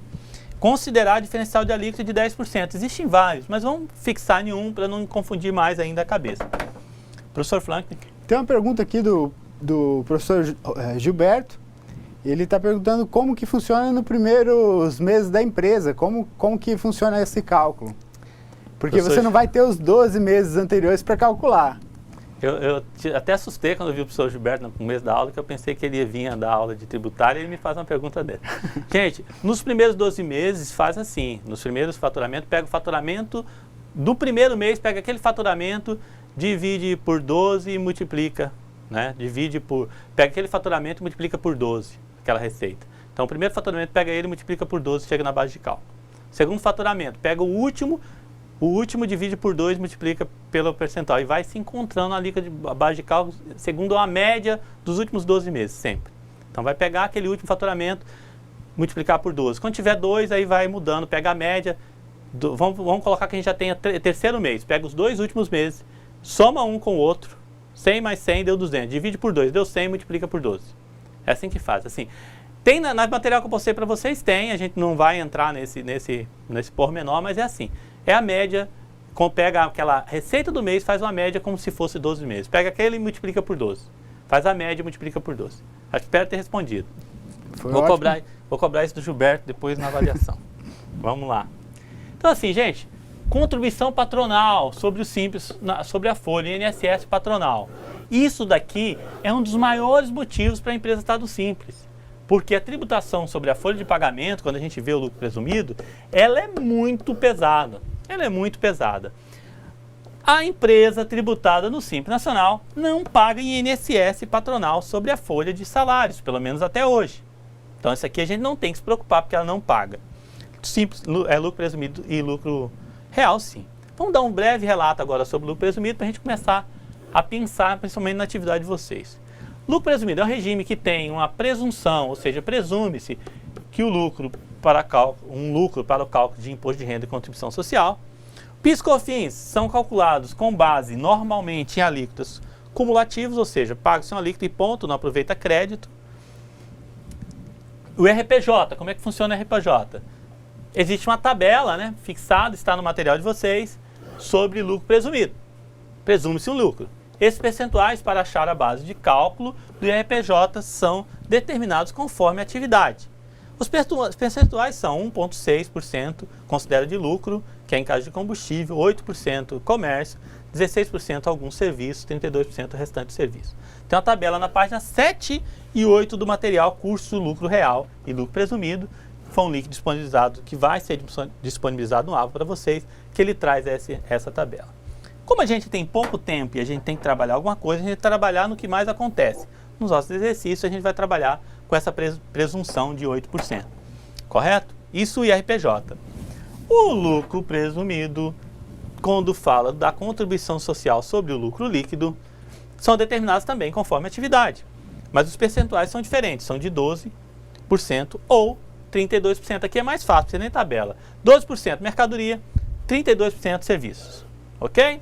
considerar diferencial de alíquota de 10%. Existem vários, mas vamos fixar em um para não confundir mais ainda a cabeça. Professor Frank. Tem uma pergunta aqui do professor Gilberto. Ele está perguntando como que funciona nos primeiros meses da empresa, como que funciona esse cálculo. Porque você não vai ter os 12 meses anteriores para calcular. Eu até assustei quando eu vi o professor Gilberto no começo da aula, que eu pensei que ele ia vir dar aula de tributária e ele me faz uma pergunta dessa. Gente, nos primeiros 12 meses faz assim, nos primeiros faturamentos, pega o faturamento do primeiro mês, pega aquele faturamento, divide por 12 e multiplica, né? Pega aquele faturamento e multiplica por 12. Aquela receita. Então, o primeiro faturamento, pega ele, multiplica por 12, chega na base de cálculo. Segundo faturamento, pega o último divide por 2, multiplica pelo percentual e vai se encontrando ali a base de cálculo segundo a média dos últimos 12 meses, sempre. Então, vai pegar aquele último faturamento, multiplicar por 12. Quando tiver 2, aí vai mudando, pega a média, Vamos colocar que a gente já tenha terceiro mês. Pega os 2 últimos meses, soma um com o outro. 100 mais 100 deu 200. Divide por 2, deu 100, multiplica por 12. É assim que faz. Assim, tem na material que eu postei para vocês, tem. A gente não vai entrar nesse pormenor, mas é assim. É a média. Pega aquela receita do mês, faz uma média como se fosse 12 meses. Pega aquele e multiplica por 12. Faz a média e multiplica por 12. Espero ter respondido. Vou cobrar isso do Gilberto depois na avaliação. Vamos lá. Então assim, gente, contribuição patronal sobre o Simples, sobre a folha, INSS patronal. Isso daqui é um dos maiores motivos para a empresa estar do Simples. Porque a tributação sobre a folha de pagamento, quando a gente vê o lucro presumido, ela é muito pesada. Ela é muito pesada. A empresa tributada no Simples Nacional não paga INSS patronal sobre a folha de salários, pelo menos até hoje. Então isso aqui a gente não tem que se preocupar porque ela não paga. Simples é lucro presumido e lucro real, sim. Vamos dar um breve relato agora sobre o lucro presumido para a gente começar a pensar principalmente na atividade de vocês. Lucro presumido é um regime que tem uma presunção, ou seja, presume-se que o lucro para o cálculo de imposto de renda e contribuição social. PIS e COFINS são calculados com base normalmente em alíquotas cumulativos, ou seja, paga-se uma alíquota e ponto, não aproveita crédito. O RPJ, como é que funciona o RPJ? Existe uma tabela, né, fixada, está no material de vocês, sobre lucro presumido. Presume-se um lucro. Esses percentuais para achar a base de cálculo do RPJ são determinados conforme a atividade. Os percentuais são 1,6% considera de lucro, que é em caso de combustível, 8% comércio, 16% alguns serviços, 32% o restante serviço. Tem uma tabela na página 7 e 8 do material curso lucro real e lucro presumido. Foi um link disponibilizado que vai ser disponibilizado no AVO para vocês, que ele traz essa tabela. Como a gente tem pouco tempo e a gente tem que trabalhar alguma coisa, a gente vai trabalhar no que mais acontece. Nos nossos exercícios a gente vai trabalhar com essa presunção de 8%. Correto? Isso o IRPJ. O lucro presumido, quando fala da contribuição social sobre o lucro líquido, são determinados também conforme a atividade. Mas os percentuais são diferentes, são de 12% ou 32%. Aqui é mais fácil, você nem tabela. 12% mercadoria, 32% serviços. Ok?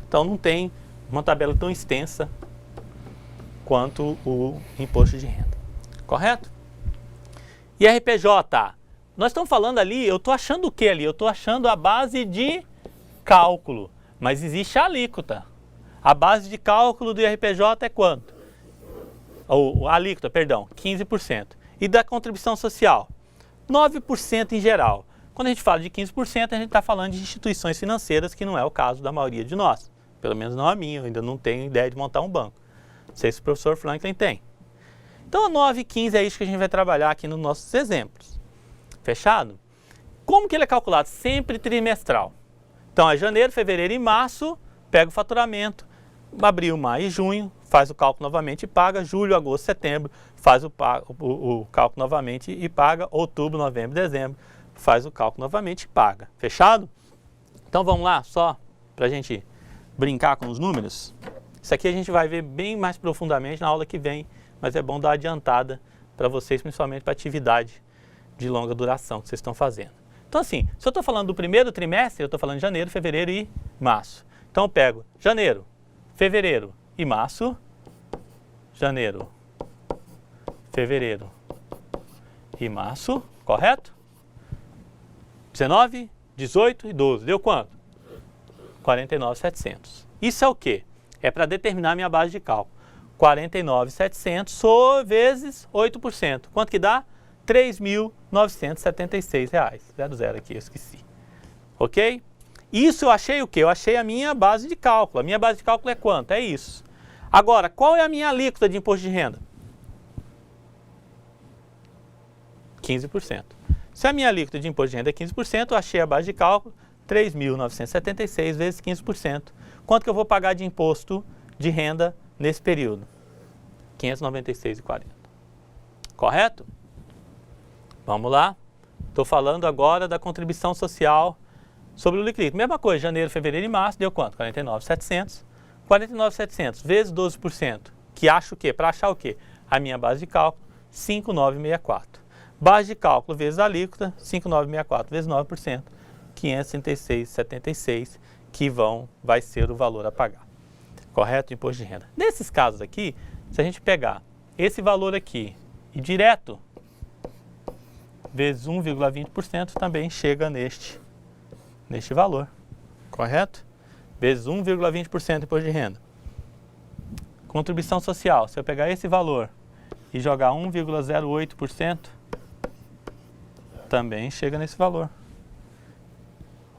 Então não tem uma tabela tão extensa quanto o imposto de renda. Correto? IRPJ. Nós estamos falando ali, eu estou achando o que ali? Eu estou achando a base de cálculo. Mas existe a alíquota. A base de cálculo do IRPJ é quanto? A alíquota, perdão, 15%. E da contribuição social? 9% em geral. Quando a gente fala de 15%, a gente está falando de instituições financeiras, que não é o caso da maioria de nós. Pelo menos não a minha, eu ainda não tenho ideia de montar um banco. Não sei se o professor Franklin tem. Então, a 9 e 15 é isso que a gente vai trabalhar aqui nos nossos exemplos. Fechado? Como que ele é calculado? Sempre trimestral. Então, é janeiro, fevereiro e março, pega o faturamento, abril, maio e junho, faz o cálculo novamente e paga, julho, agosto, setembro, faz o cálculo novamente e paga, outubro, novembro, dezembro, faz o cálculo novamente e paga. Fechado? Então, vamos lá, só para a gente brincar com os números. Isso aqui a gente vai ver bem mais profundamente na aula que vem, mas é bom dar uma adiantada para vocês, principalmente para a atividade de longa duração que vocês estão fazendo. Então assim, se eu estou falando do primeiro trimestre, eu estou falando de janeiro, fevereiro e março. Então eu pego janeiro, fevereiro e março, janeiro, fevereiro e março, correto? 19, 18 e 12, deu quanto? 49.700. Isso é o quê? É para determinar a minha base de cálculo. 49.700 vezes 8%. Quanto que dá? R$ 3.976. 00 aqui, eu esqueci. Ok? Isso eu achei o quê? Eu achei a minha base de cálculo. A minha base de cálculo é quanto? É isso. Agora, qual é a minha alíquota de imposto de renda? 15%. Se a minha alíquota de imposto de renda é 15%, eu achei a base de cálculo 3.976 vezes 15%. Quanto que eu vou pagar de imposto de renda nesse período? R$ 596,40. Correto? Vamos lá. Estou falando agora da contribuição social sobre o líquido. Mesma coisa, janeiro, fevereiro e março, deu quanto? 49.700. 49.700 vezes 12%, que acha o quê? Para achar o quê? A minha base de cálculo, 5.964. Base de cálculo vezes a alíquota, 5.964 vezes 9%, 536,76 que vai ser o valor a pagar. Correto? Imposto de renda. Nesses casos aqui, se a gente pegar esse valor aqui e direto vezes 1,20% também chega neste valor. Correto? Vezes 1,20% imposto de renda. Contribuição social, se eu pegar esse valor e jogar 1,08%, também chega nesse valor.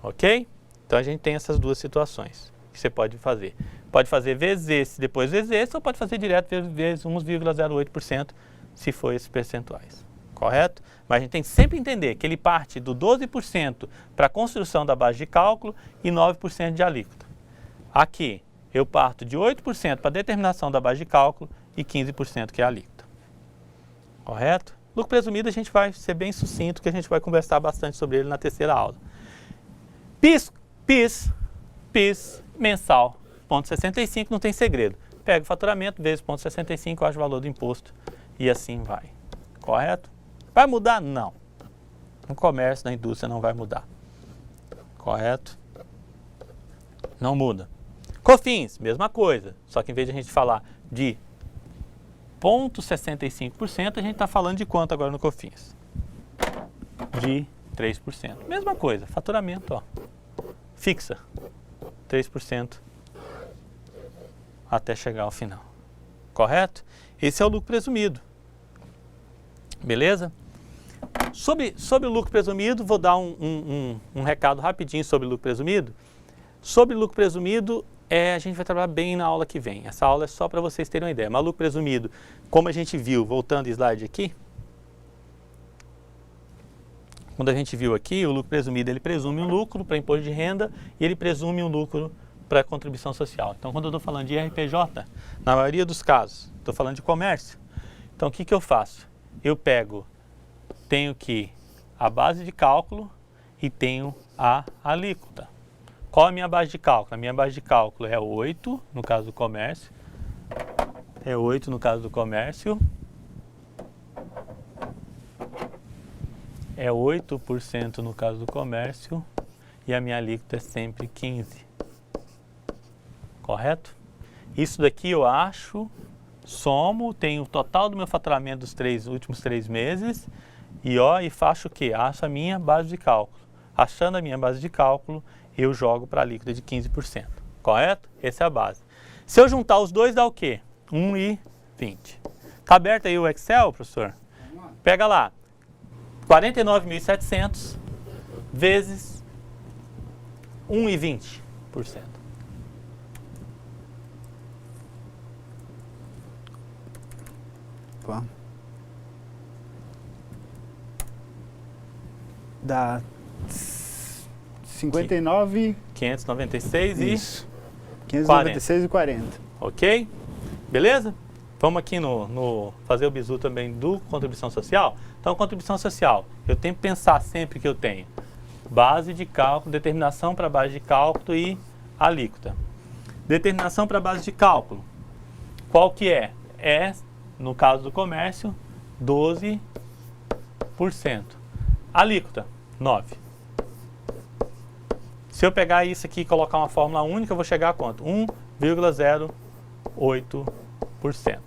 Ok? Então a gente tem essas duas situações que você pode fazer. Pode fazer vezes esse, depois vezes esse, ou pode fazer direto vezes 1,08% se for esses percentuais. Correto? Mas a gente tem que sempre entender que ele parte do 12% para a construção da base de cálculo e 9% de alíquota. Aqui, eu parto de 8% para a determinação da base de cálculo e 15% que é a alíquota. Correto? Lucro presumido a gente vai ser bem sucinto, que a gente vai conversar bastante sobre ele na terceira aula. PIS mensal, 0,65, não tem segredo. Pega o faturamento vezes 0,65, eu acho o valor do imposto e assim vai. Correto? Vai mudar? Não. No comércio, na indústria não vai mudar. Correto? Não muda. COFINS, mesma coisa, só que em vez de a gente falar de 0,65%, a gente está falando de quanto agora no COFINS? De 3%. Mesma coisa, faturamento, ó, fixa, 3% até chegar ao final. Correto? Esse é o lucro presumido. Beleza? Sobre o lucro presumido, vou dar um recado rapidinho sobre o lucro presumido. Sobre o lucro presumido, a gente vai trabalhar bem na aula que vem. Essa aula é só para vocês terem uma ideia. Mas lucro presumido, como a gente viu, voltando o slide aqui, quando a gente viu aqui, o lucro presumido, ele presume um lucro para imposto de renda e ele presume um lucro para contribuição social. Então, quando eu estou falando de RPJ, na maioria dos casos, estou falando de comércio. Então, o que eu faço? Eu tenho que a base de cálculo e tenho a alíquota. Qual é a minha base de cálculo? A minha base de cálculo é 8, no caso do comércio. É 8 no caso do comércio. É 8% no caso do comércio. E a minha alíquota é sempre 15%. Correto? Isso daqui eu acho, somo, tenho o total do meu faturamento dos últimos 3 meses. E faço o quê? Acho a minha base de cálculo. Achando a minha base de cálculo, eu jogo para a alíquota de 15%. Correto? Essa é a base. Se eu juntar os dois, dá o quê? 1,20. Está aberto aí o Excel, professor? Pega lá. 49.700 vezes 1,20%. Opa. Dá 59... 596 Isso. e 596 e 40. Ok? Beleza? Vamos aqui no fazer o bizu também do contribuição social. Então, contribuição social, eu tenho que pensar sempre que eu tenho base de cálculo, determinação para base de cálculo e alíquota. Determinação para base de cálculo, qual que é? No caso do comércio, 12%. Alíquota, 9%. Se eu pegar isso aqui e colocar uma fórmula única, eu vou chegar a quanto? 1,08%.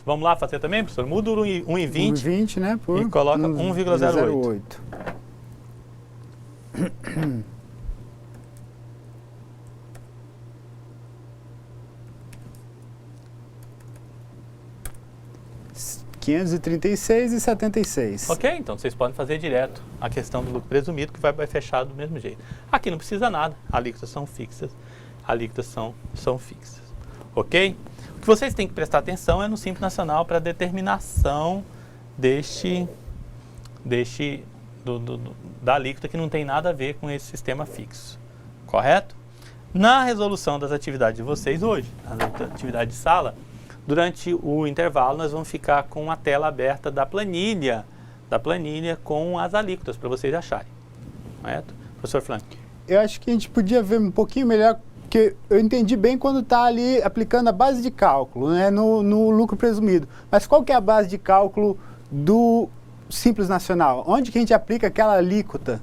Vamos lá fazer também, professor? Muda o 1,20 1,20, né? E coloca 1,08. R$536,76. Ok? Então vocês podem fazer direto a questão do lucro presumido, que vai fechar do mesmo jeito. Aqui não precisa nada, alíquotas são fixas, alíquotas são fixas. Ok? O que vocês têm que prestar atenção é no Simples Nacional para a determinação da alíquota, que não tem nada a ver com esse sistema fixo. Correto? Na resolução das atividades de vocês hoje, na atividade de sala, durante o intervalo nós vamos ficar com a tela aberta da planilha com as alíquotas para vocês acharem. Correto? Professor Frank. Eu acho que a gente podia ver um pouquinho melhor, porque eu entendi bem quando está ali aplicando a base de cálculo, né, no lucro presumido. Mas qual que é a base de cálculo do Simples Nacional? Onde que a gente aplica aquela alíquota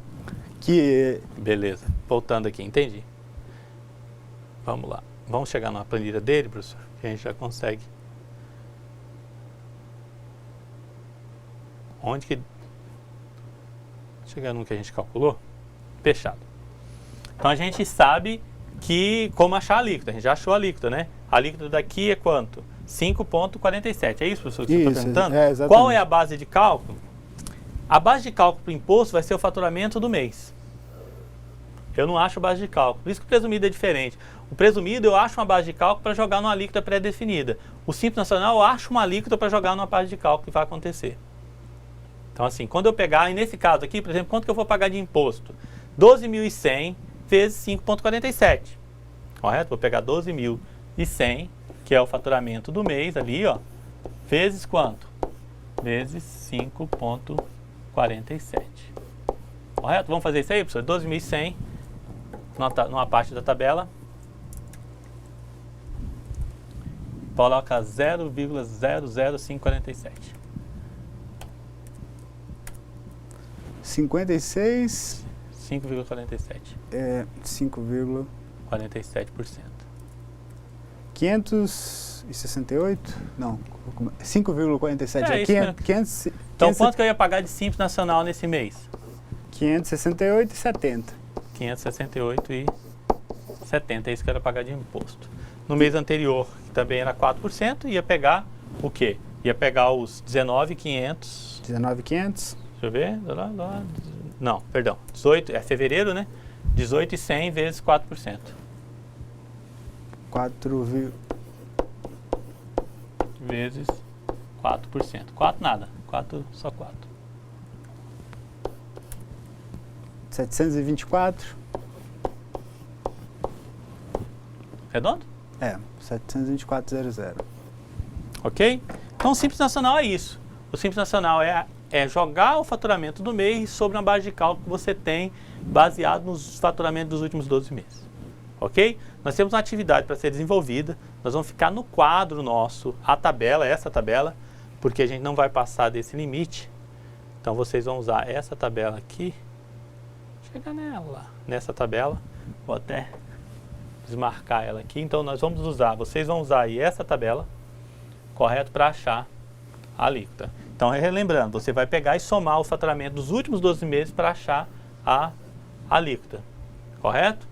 que Beleza. Voltando aqui, entendi. Vamos lá. Vamos chegar na planilha dele, professor, que a gente já consegue. Onde que... Chegar no que a gente calculou? Fechado. Então a gente sabe que como achar a alíquota. A gente já achou a alíquota, né? A alíquota daqui é quanto? 5,47. É isso, professor, que você está perguntando? exatamente. Qual é a base de cálculo? A base de cálculo para o imposto vai ser o faturamento do mês. Eu não acho base de cálculo. Por isso que o presumido é diferente. O presumido eu acho uma base de cálculo para jogar numa alíquota pré-definida. O Simples Nacional eu acho uma alíquota para jogar numa base de cálculo que vai acontecer. Então assim, quando eu pegar, e nesse caso aqui, por exemplo, quanto que eu vou pagar de imposto? 12.100 vezes 5,47. Correto? Vou pegar 12.100, que é o faturamento do mês ali, ó, vezes quanto? Vezes 5,47. Correto? Vamos fazer isso aí, professor? 12.100 numa parte da tabela. Coloca 0,00547. 56 5,47. 5,47. 568? Não, 5,47 É isso mesmo. 500, Então, quanto que eu ia pagar de Simples Nacional nesse mês? 568,70. 568,70. É isso que eu ia pagar de imposto. No mês anterior, que também era 4%, ia pegar o quê? Ia pegar os 19.500. 19.500. Deixa eu ver. Não, perdão. 18, é fevereiro, né? 18.100 vezes 4%. 4, Vezes 4%. 4 nada. 4, só 4. 724. Redondo? 724,00. Ok? Então o Simples Nacional é isso. O Simples Nacional é jogar o faturamento do mês sobre uma base de cálculo que você tem baseado nos faturamentos dos últimos 12 meses. Ok? Nós temos uma atividade para ser desenvolvida. Nós vamos ficar no quadro nosso, a tabela, essa tabela, porque a gente não vai passar desse limite. Então vocês vão usar essa tabela aqui. Chega nela. Nessa tabela. Vou até desmarcar ela aqui. Então nós vamos usar, vocês vão usar aí essa tabela, correto, para achar a alíquota. Então, relembrando, você vai pegar e somar o faturamento dos últimos 12 meses para achar a alíquota, correto?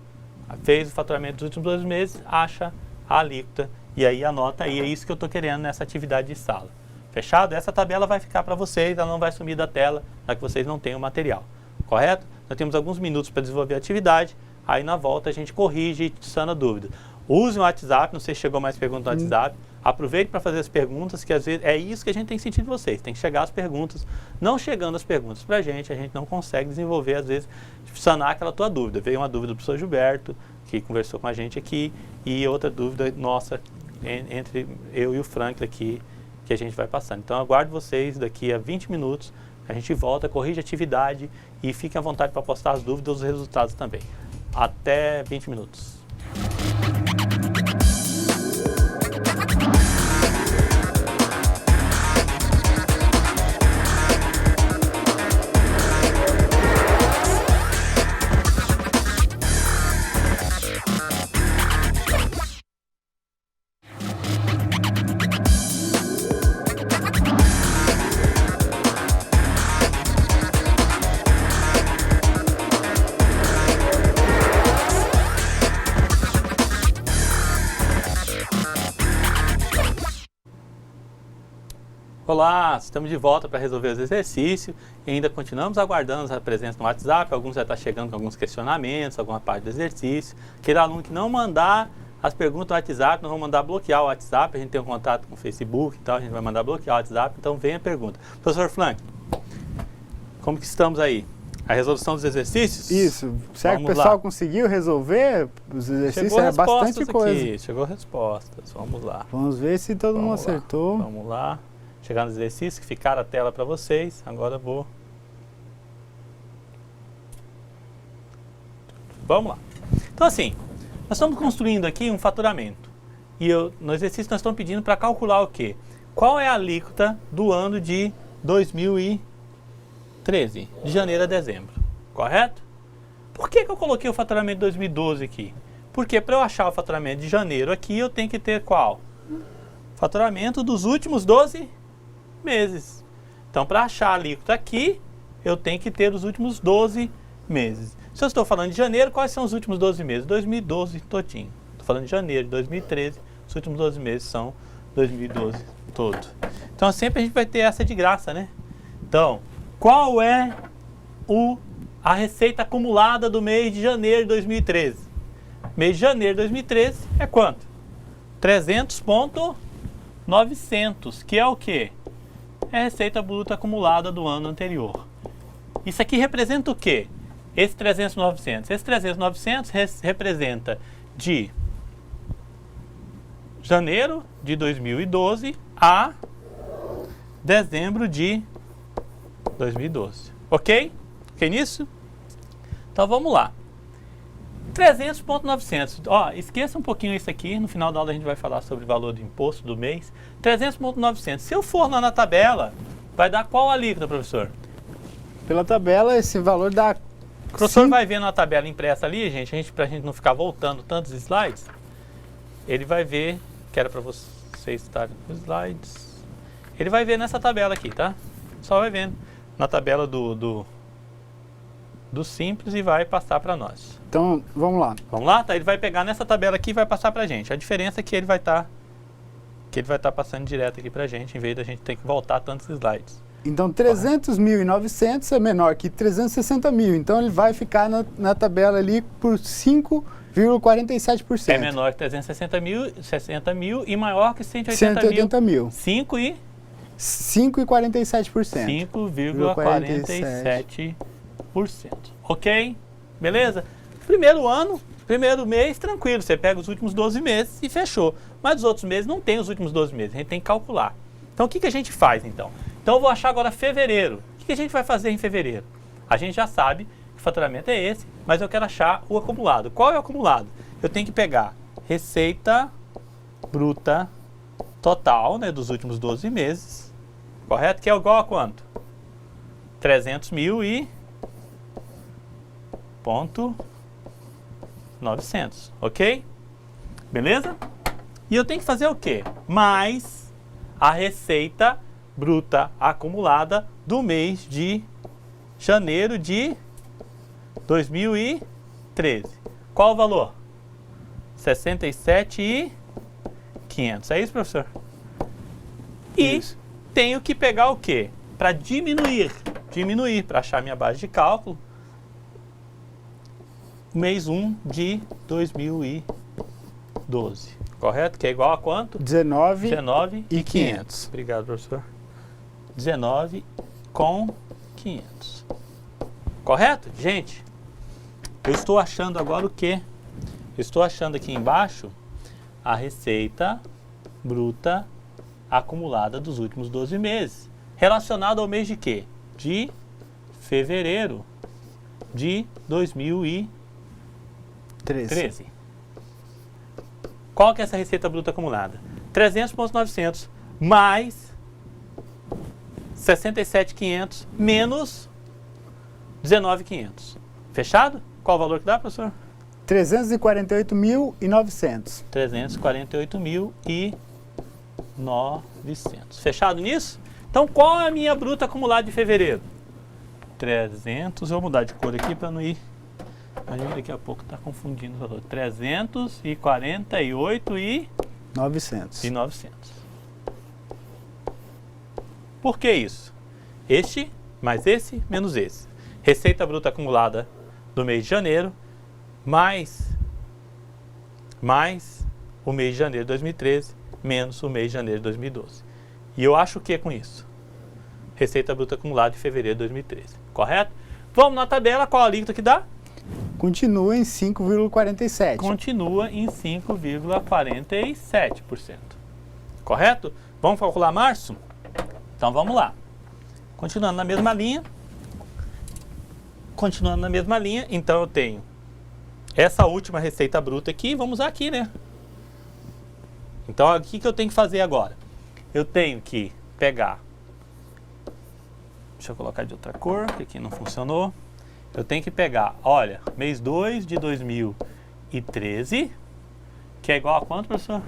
Fez o faturamento dos últimos 12 meses, acha a alíquota e aí anota aí, é isso que eu estou querendo nessa atividade de sala. Fechado? Essa tabela vai ficar para vocês, ela não vai sumir da tela, para que vocês não tenham material, correto? Nós temos alguns minutos para desenvolver a atividade, aí na volta a gente corrige e sana dúvida. Use o WhatsApp, não sei se chegou mais perguntas no WhatsApp. Aproveite para fazer as perguntas, que às vezes é isso que a gente tem sentido de vocês. Tem que chegar as perguntas. Não chegando as perguntas para a gente não consegue desenvolver, às vezes, sanar aquela tua dúvida. Veio uma dúvida do professor Gilberto, que conversou com a gente aqui, e outra dúvida nossa, entre eu e o Franklin aqui, que a gente vai passando. Então, eu aguardo vocês daqui a 20 minutos. A gente volta, corrige a atividade e fiquem à vontade para postar as dúvidas e os resultados também. Até 20 minutos. Olá, estamos de volta para resolver os exercícios e ainda continuamos aguardando a presença no WhatsApp. Alguns já estão chegando com alguns questionamentos, alguma parte do exercício. Aquele aluno que não mandar as perguntas no WhatsApp, nós vamos mandar bloquear o WhatsApp. A gente tem um contato com o Facebook e tal, a gente vai mandar bloquear o WhatsApp. Então vem a pergunta. Professor Frank, como que estamos aí? A resolução dos exercícios? Isso. Será que o pessoal conseguiu resolver os exercícios? Chegou É bastante coisa. aqui, chegou respostas. Vamos lá. Vamos ver se todo mundo acertou. Vamos lá. Chegar nos exercícios que ficaram a tela para vocês. Agora eu vou. Vamos lá. Então assim, nós estamos construindo aqui um faturamento. E no exercício nós estamos pedindo para calcular o quê? Qual é a alíquota do ano de 2013, de janeiro a dezembro, correto? Por que eu coloquei o faturamento de 2012 aqui? Porque para eu achar o faturamento de janeiro aqui, eu tenho que ter qual? Faturamento dos últimos 12 meses. Então, para achar a alíquota aqui, eu tenho que ter os últimos 12 meses. Se eu estou falando de janeiro, quais são os últimos 12 meses? 2012 todinho. Estou falando de janeiro de 2013, os últimos 12 meses são 2012 todo. Então, sempre a gente vai ter essa de graça, né? Então, qual é a receita acumulada do mês de janeiro de 2013? Mês de janeiro de 2013 é quanto? 300.900, que é o quê? É a receita bruta acumulada do ano anterior. Isso aqui representa o quê? Esse 300.900. Esse 300.900 representa de janeiro de 2012 a dezembro de 2012. Ok? Ok nisso? Então vamos lá. 300.900. Ó, esqueça um pouquinho isso aqui. No final da aula a gente vai falar sobre o valor do imposto do mês. 300.900. Se eu for lá na tabela, vai dar qual alíquota, professor? Pela tabela, esse valor dá... O professor vai ver na tabela impressa ali, gente, pra gente não ficar voltando tantos slides, ele vai ver, que era para vocês estarem nos slides, ele vai ver nessa tabela aqui, tá? Só vai vendo na tabela do Simples e vai passar para nós. Então, vamos lá. Vamos lá? Tá? Ele vai pegar nessa tabela aqui e vai passar para a gente. A diferença é que ele vai estar passando direto aqui para a gente, em vez da gente ter que voltar tantos slides. Então, 300.900 é menor que 360 mil. Então, ele vai ficar na tabela ali por 5,47%. É menor que 360 mil e maior que 180 mil. 5,47%. 5,47%. Ok? Beleza? Primeiro ano, primeiro mês, tranquilo. Você pega os últimos 12 meses e fechou. Mas os outros meses não tem os últimos 12 meses. A gente tem que calcular. Então, o que a gente faz, então? Então, eu vou achar agora fevereiro. O que a gente vai fazer em fevereiro? A gente já sabe que o faturamento é esse, mas eu quero achar o acumulado. Qual é o acumulado? Eu tenho que pegar receita bruta total, né, dos últimos 12 meses, correto? Que é igual a quanto? 300 mil e... ponto 900, ok? Beleza? E eu tenho que fazer o quê? Mais a receita bruta acumulada do mês de janeiro de 2013. Qual o valor? 67.500. É isso, professor? E tenho que pegar o quê? Para diminuir, para achar minha base de cálculo, mês 1 de 2012. Correto? Que é igual a quanto? 19.500. Obrigado, professor. 19.500. Correto? Gente, eu estou achando agora o quê? Eu estou achando aqui embaixo a receita bruta acumulada dos últimos 12 meses. Relacionado ao mês de quê? De fevereiro de 2013. Qual que é essa receita bruta acumulada? 300.900 mais 67.500 menos 19.500. Fechado? Qual o valor que dá, professor? 348.900. 348.900. Fechado nisso? Então, qual é a minha bruta acumulada de fevereiro? 300, eu vou mudar de cor aqui para não ir... Imagina, daqui a pouco está confundindo o valor. 348.900. Por que isso? Este mais esse menos esse. Receita bruta acumulada do mês de janeiro mais o mês de janeiro de 2013 menos o mês de janeiro de 2012. E eu acho o que com isso? Receita bruta acumulada de fevereiro de 2013. Correto? Vamos na tabela. Qual a alíquota que dá? Continua em 5,47%. Continua em 5,47%. Correto? Vamos calcular março? Então vamos lá. Continuando na mesma linha. Então eu tenho essa última receita bruta aqui. Vamos usar aqui, né? Então o que eu tenho que fazer agora? Eu tenho que pegar... Deixa eu colocar de outra cor, que aqui não funcionou. eu tenho que pegar, olha, mês 2 de 2013, que é igual a quanto, professor?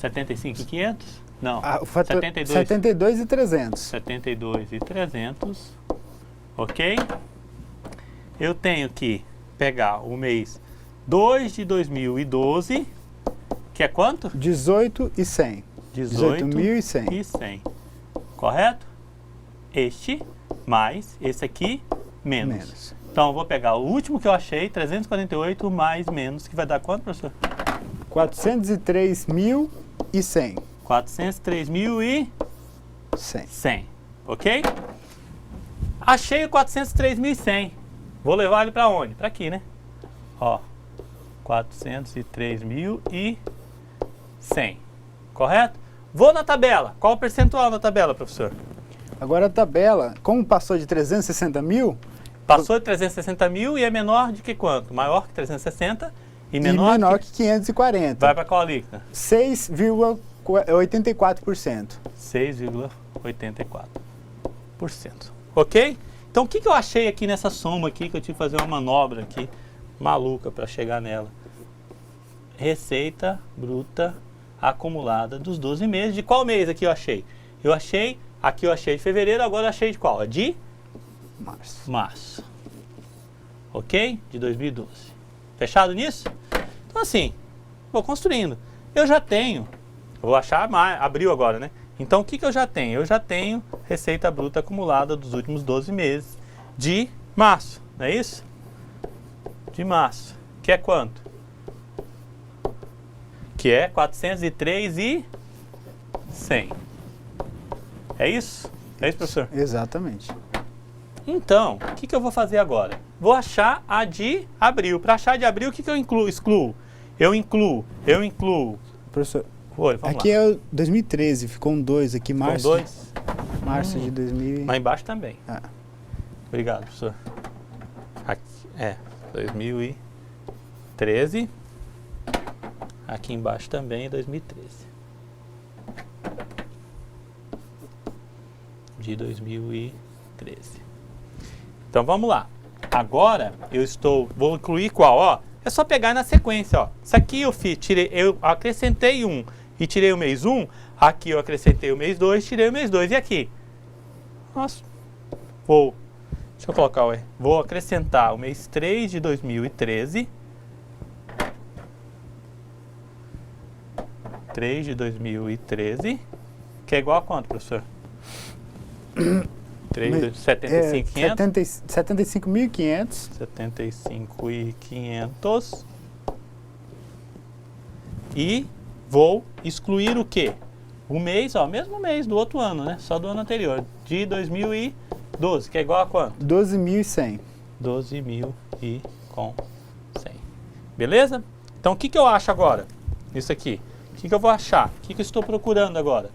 75.500? Não, 72.300. 72.300, ok? Eu tenho que pegar o mês 2 de 2012, que é quanto? 18.100. 18.100. Correto? Este mais esse aqui menos. Então eu vou pegar o último que eu achei, 348 mais menos, que vai dar quanto, professor? 403.100. 403.100, ok? Achei o 403.100. Vou levar ele para onde? Para aqui, né? Ó, 403.100, correto? Vou na tabela. Qual o percentual na tabela, professor? Agora a tabela, como passou de 360 mil... Passou de 360 mil e é menor de que quanto? Maior que 360 e menor que 540. Vai para qual alíquota? 6,84%. 6,84%. Ok? Então o que eu achei aqui nessa soma aqui, que eu tive que fazer uma manobra aqui, maluca para chegar nela? Receita bruta acumulada dos 12 meses. De qual mês aqui eu achei? Aqui eu achei de fevereiro, agora eu achei de qual? De março. Ok? De 2012. Fechado nisso? Então assim, vou construindo. Eu já tenho, vou achar abril agora, né? Então o que eu já tenho? Eu já tenho receita bruta acumulada dos últimos 12 meses de março, não é isso? De março, que é quanto? Que é 403.100. É isso? É isso, professor? Exatamente. Então, o que eu vou fazer agora? Vou achar a de abril. Para achar de abril, o que eu excluo? Eu incluo. Professor, Oi, vamos aqui lá. é o 2013, ficou um 2 aqui, março. Com 2? Março de 2000. Lá embaixo também. Ah. Obrigado, professor. Aqui, 2013. Aqui embaixo também, 2013. De 2013. Então vamos lá. Agora vou incluir qual? Ó, é só pegar na sequência, ó. Isso aqui eu acrescentei 1 e tirei o mês 1. Aqui eu acrescentei o mês 2, tirei o mês 2. E aqui? Nossa. Deixa eu colocar o R. Vou acrescentar o mês 3 de 2013. 3 de 2013. Que é igual a quanto, professor? 75.500. 75.500. 75.500. E vou excluir o quê? O mês, ó, mesmo mês do outro ano, né? Só do ano anterior, de 2012, que é igual a quanto? 12.100. 12.100. Beleza? Então o que eu acho agora? Isso aqui. O que eu vou achar? O que eu estou procurando agora?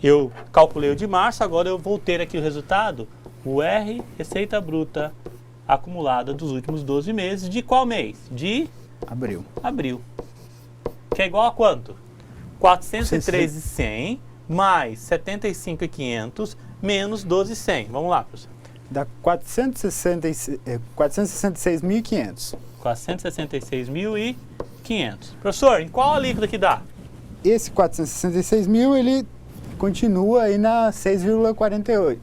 Eu calculei o de março, agora eu vou ter aqui o resultado, o R, receita bruta acumulada dos últimos 12 meses, de qual mês? De abril. Que é igual a quanto? 403.100 mais 75.500 menos 12.100. Vamos lá, professor. Dá 466.500. 466.500. Professor, em qual alíquota que dá? Esse 466.000, ele continua aí na 6,84.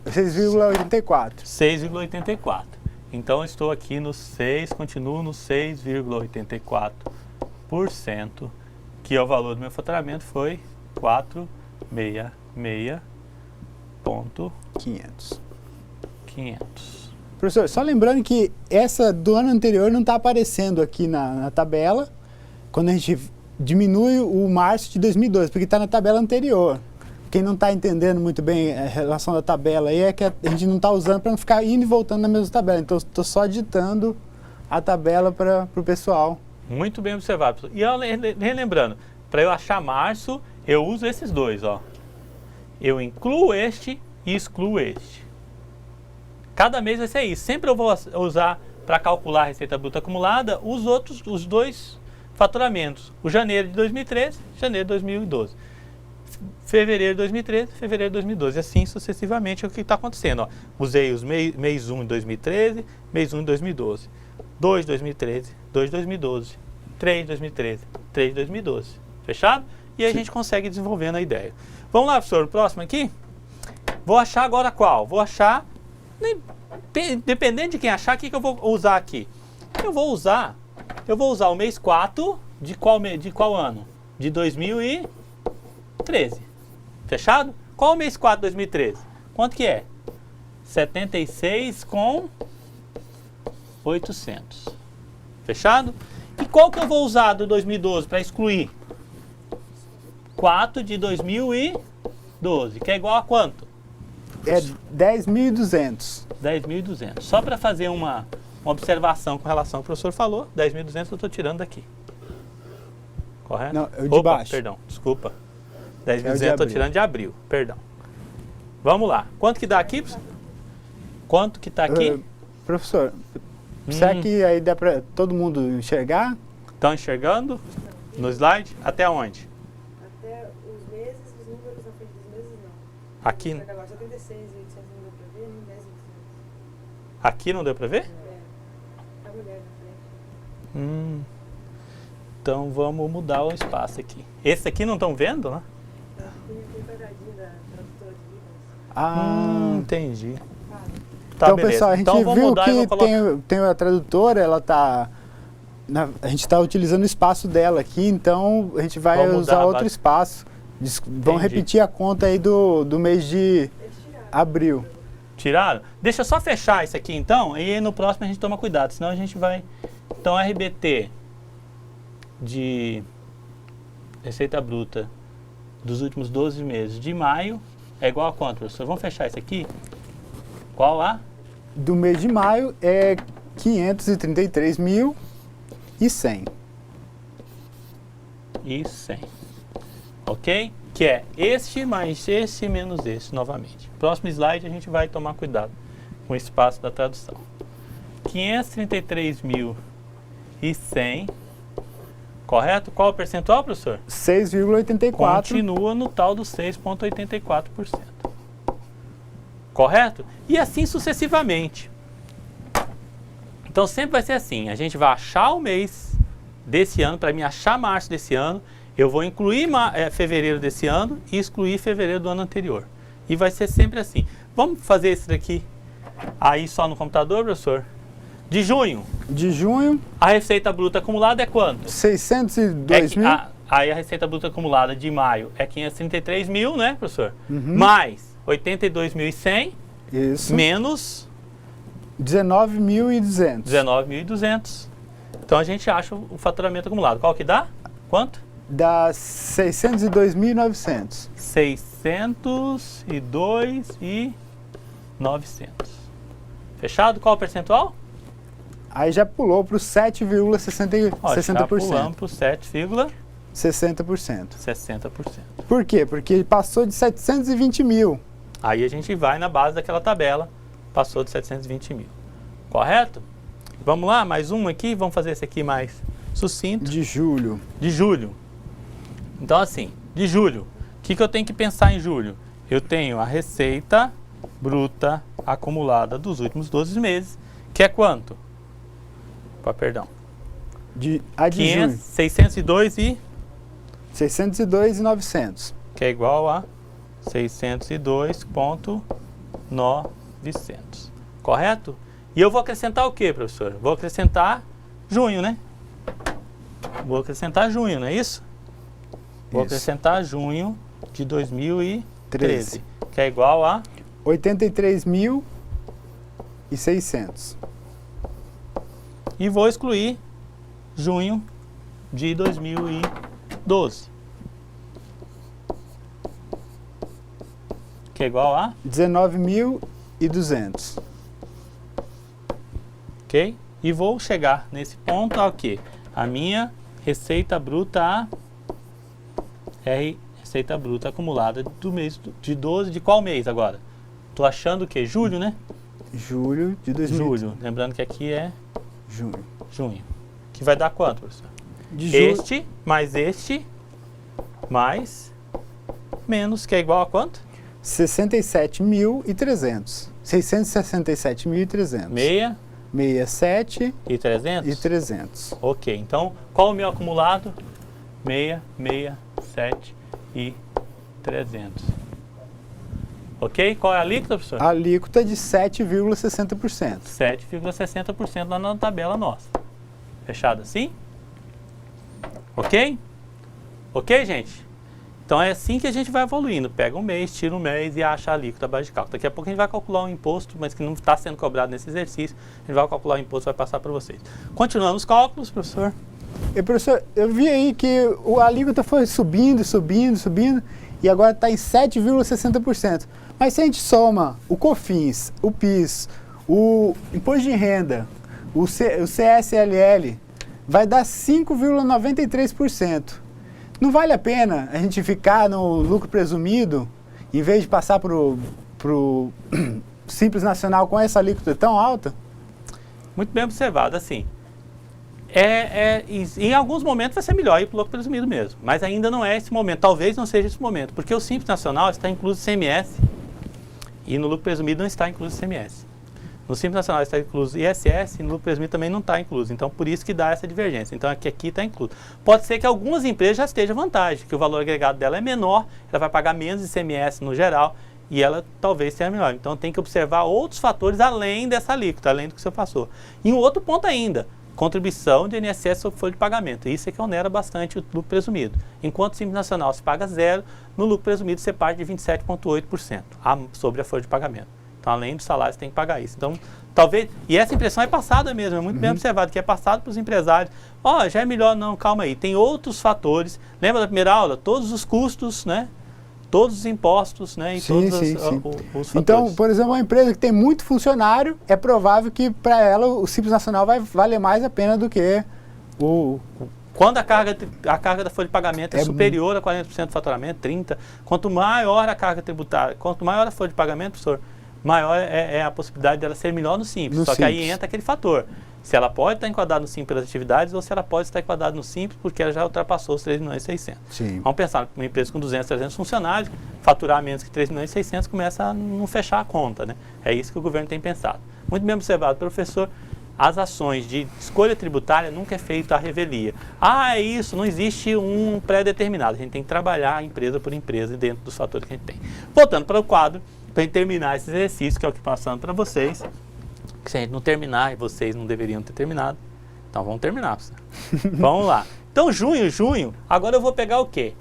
6,84. Então eu estou aqui no 6, continuo no 6,84%, que é o valor do meu faturamento, foi 466.500. Professor, só lembrando que essa do ano anterior não está aparecendo aqui na tabela, quando a gente diminui o março de 2012, porque está na tabela anterior. Quem não está entendendo muito bem a relação da tabela aí é que a gente não está usando para não ficar indo e voltando na mesma tabela. Então, estou só digitando a tabela para o pessoal. Muito bem observado. E relembrando, para eu achar março, eu uso esses dois, ó. Eu incluo este e excluo este. Cada mês vai ser isso. Sempre eu vou usar para calcular a receita bruta acumulada os dois faturamentos. O janeiro de 2013 e janeiro de 2012. fevereiro de 2013, fevereiro de 2012. Assim sucessivamente é o que está acontecendo. Ó. Usei os mês 1 de 2013, mês 1 de 2012. 2 de 2013, 2 de 2012, 3 de 2013, 3 de 2012. Fechado? E aí a gente consegue desenvolvendo a ideia. Vamos lá, professor, o próximo aqui? Vou achar agora qual? Vou achar, dependendo de quem achar, o que eu vou usar aqui? Eu vou usar o mês 4 de qual ano? De 2013. Fechado? Qual o mês 4 de 2013? Quanto que é? 76 com 800. Fechado? E qual que eu vou usar do 2012 para excluir? 4 de 2012, que é igual a quanto? É 10.200. 10.200. Só para fazer uma observação com relação ao que o professor falou, 10.200 eu estou tirando daqui. Correto? Não, é o de baixo. Perdão, desculpa. É 10.200 eu estou tirando de abril, perdão. Vamos lá. Quanto que dá aqui, professor? Quanto que está aqui? Professor, será que aí dá para todo mundo enxergar? Estão enxergando no slide? Até onde? Até os meses, os números na frente dos meses não. Aqui, Agora 76 e 800 não deu pra ver, nem 10 e 800. aqui não deu para ver? A mulher na frente. Então vamos mudar o espaço aqui. Esse aqui não estão vendo, né? Tem aquele quadradinho da tradutora de livros. Entendi. Tá, Então, beleza. pessoal, a gente Então, vou viu mudar e vou que colocar... tem a tradutora, ela tá... a gente está utilizando o espaço dela aqui, então a gente vai Vamos mudar usar a outro base. espaço. Vamos Entendi. repetir a conta aí do mês de abril. Tiraram? Deixa eu só fechar isso aqui então, e aí no próximo a gente toma cuidado, senão a gente vai... Então, RBT de Receita Bruta dos últimos 12 meses de maio é igual a quanto, professor? Vamos fechar isso aqui? Qual a? Do mês de maio é 533.100. E 100. Ok? Que é este mais este menos este novamente. Próximo slide a gente vai tomar cuidado com o espaço da tradução. 533.100. Correto? Qual o percentual, professor? 6,84. Continua no tal do 6,84%. Correto? E assim sucessivamente. Então sempre vai ser assim. A gente vai achar o mês desse ano, para mim achar março desse ano, eu vou incluir fevereiro desse ano e excluir fevereiro do ano anterior. E vai ser sempre assim. Vamos fazer isso daqui aí só no computador, professor? De junho. De junho, A receita bruta acumulada é quanto? 602 mil. Aí a receita bruta acumulada de maio é 533 mil, né, professor? Mais 82.100 Isso. menos 19.200. 19.200. Então a gente acha o faturamento acumulado. Qual que dá? Quanto? Dá 602.900. 602.900. Fechado? Qual o percentual? Aí já pulou para o 7,60%. Ó, já pulamos para o 60%. 7,60%. Por quê? Porque ele passou de 720 mil. Aí a gente vai na base daquela tabela, passou de 720 mil. Correto? Vamos lá, mais um aqui, vamos fazer esse aqui mais sucinto. De julho. De julho. Então assim, de julho, o que eu tenho que pensar em julho? Eu tenho a receita bruta acumulada dos últimos 12 meses, que é quanto? Perdão. A de junho. 602.900. Que é igual a 602.900. Correto? E eu vou acrescentar o que, professor? Vou acrescentar junho, né? Vou acrescentar junho, não é isso? Vou acrescentar junho de 2013. Que é igual a 83.600. E vou excluir junho de 2012. Que é igual a 19.200. ok? E vou chegar nesse ponto ao quê? A minha receita bruta receita bruta acumulada do mês de 12, de qual mês agora? Tô achando o quê? Julho, né? Julho de 2000. Julho. Lembrando que aqui é Junho. junho. Que vai dar quanto, professor? De julho. Este, mais menos, que é igual a quanto? 67.300. 667.300. Meia 67 e 300? e 300. Ok, então qual o meu acumulado? 667 e 300. Ok? Qual é a alíquota, professor? A alíquota de 7,60%. 7,60% lá na tabela nossa. Fechado assim? Ok? Ok, gente? Então é assim que a gente vai evoluindo. Pega um mês, tira um mês e acha a alíquota base de cálculo. Daqui a pouco a gente vai calcular um imposto, mas que não está sendo cobrado nesse exercício. A gente vai calcular o imposto e vai passar para vocês. Continuando os cálculos, professor. E, professor, eu vi aí que a alíquota foi subindo, e agora está em 7,60%. Mas se a gente soma o COFINS, o PIS, o Imposto de Renda, o CSLL, vai dar 5,93%. Não vale a pena a gente ficar no lucro presumido, em vez de passar para o Simples Nacional com essa alíquota tão alta? Muito bem observado, assim. Em alguns momentos vai ser melhor ir para o lucro presumido mesmo, mas ainda não é esse momento, talvez não seja esse momento, porque o Simples Nacional está incluso ICMS e no lucro presumido não está incluso ICMS. No Simples Nacional está incluso ISS e no lucro presumido também não está incluso, então por isso que dá essa divergência. Então aqui está incluso. Pode ser que algumas empresas já estejam vantagem, que o valor agregado dela é menor, ela vai pagar menos ICMS no geral e ela talvez seja melhor. Então tem que observar outros fatores além dessa alíquota, além do que o senhor passou. E um outro ponto ainda, contribuição de INSS sobre folha de pagamento. Isso é que onera bastante o lucro presumido. Enquanto o Simples Nacional se paga zero, no lucro presumido você parte de 27,8% sobre a folha de pagamento. Então, além do salário, você tem que pagar isso. Então, talvez... E essa impressão é passada mesmo, é muito bem observado, que é passado para os empresários. Já é melhor, não, calma aí. Tem outros fatores. Lembra da primeira aula? Todos os custos, né? Todos os impostos, né? E todos os fatores. Então, por exemplo, uma empresa que tem muito funcionário, é provável que para ela o Simples Nacional vai valer mais a pena do que o... Quando a carga da folha de pagamento é superior a 40% do faturamento, 30%, quanto maior a carga tributária, quanto maior a folha de pagamento, professor, maior é a possibilidade dela ser melhor no Simples. Só que aí entra aquele fator. Se ela pode estar enquadrada no Simples pelas atividades ou se ela pode estar enquadrada no Simples porque ela já ultrapassou os 3.600.000. Sim. Vamos pensar, uma empresa com 200, 300 funcionários, faturar menos que 3.600.000 começa a não fechar a conta, né? É isso que o governo tem pensado. Muito bem observado, professor. As ações de escolha tributária nunca é feita à revelia. É isso, não existe um pré-determinado. A gente tem que trabalhar empresa por empresa dentro dos fatores que a gente tem. Voltando para o quadro, para terminar esse exercício, que é o que passando para vocês, que se a gente não terminar, e vocês não deveriam ter terminado, então vamos terminar. Vamos lá. Então, junho, agora eu vou pegar o quê?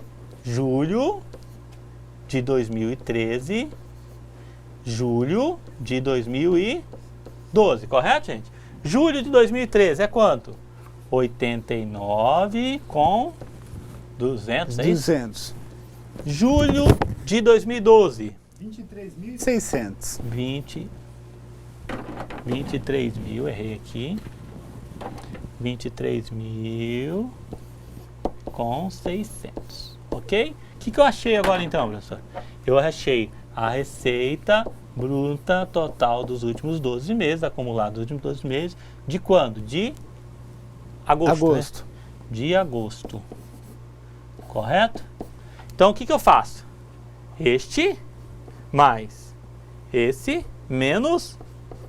Julho de 2013, julho de 2012, correto, gente? Julho de 2013 é quanto? 89 com 200, é isso? 200. Julho de 2012. 23.600. 23 mil, errei aqui. 23.000 com 600, ok? O que eu achei agora então, professor? Eu achei a receita bruta total dos últimos 12 meses, acumulado dos últimos 12 meses, de quando? De agosto. Né? De agosto. Correto? Então o que eu faço? Este mais esse menos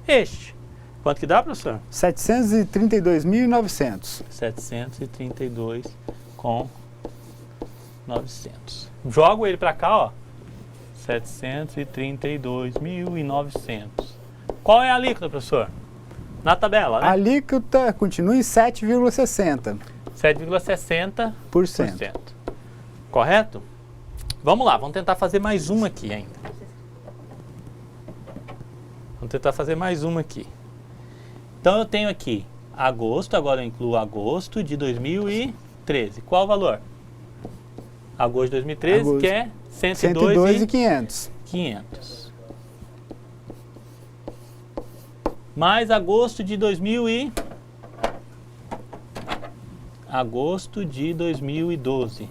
este. Quanto que dá, professor? 732.900. 732 com 900. Jogo ele para cá, ó. 732.900. Qual é a alíquota, professor? Na tabela, né? A alíquota continua em 7,60%. 7,60%. Correto? Vamos lá, vamos tentar fazer mais uma aqui ainda. Vamos tentar fazer mais uma aqui. Então eu tenho aqui agosto, agora eu incluo agosto de 2013. Qual o valor? Agosto de 2013, que é 102.500. 500. Mais agosto de 2000 agosto de 2012.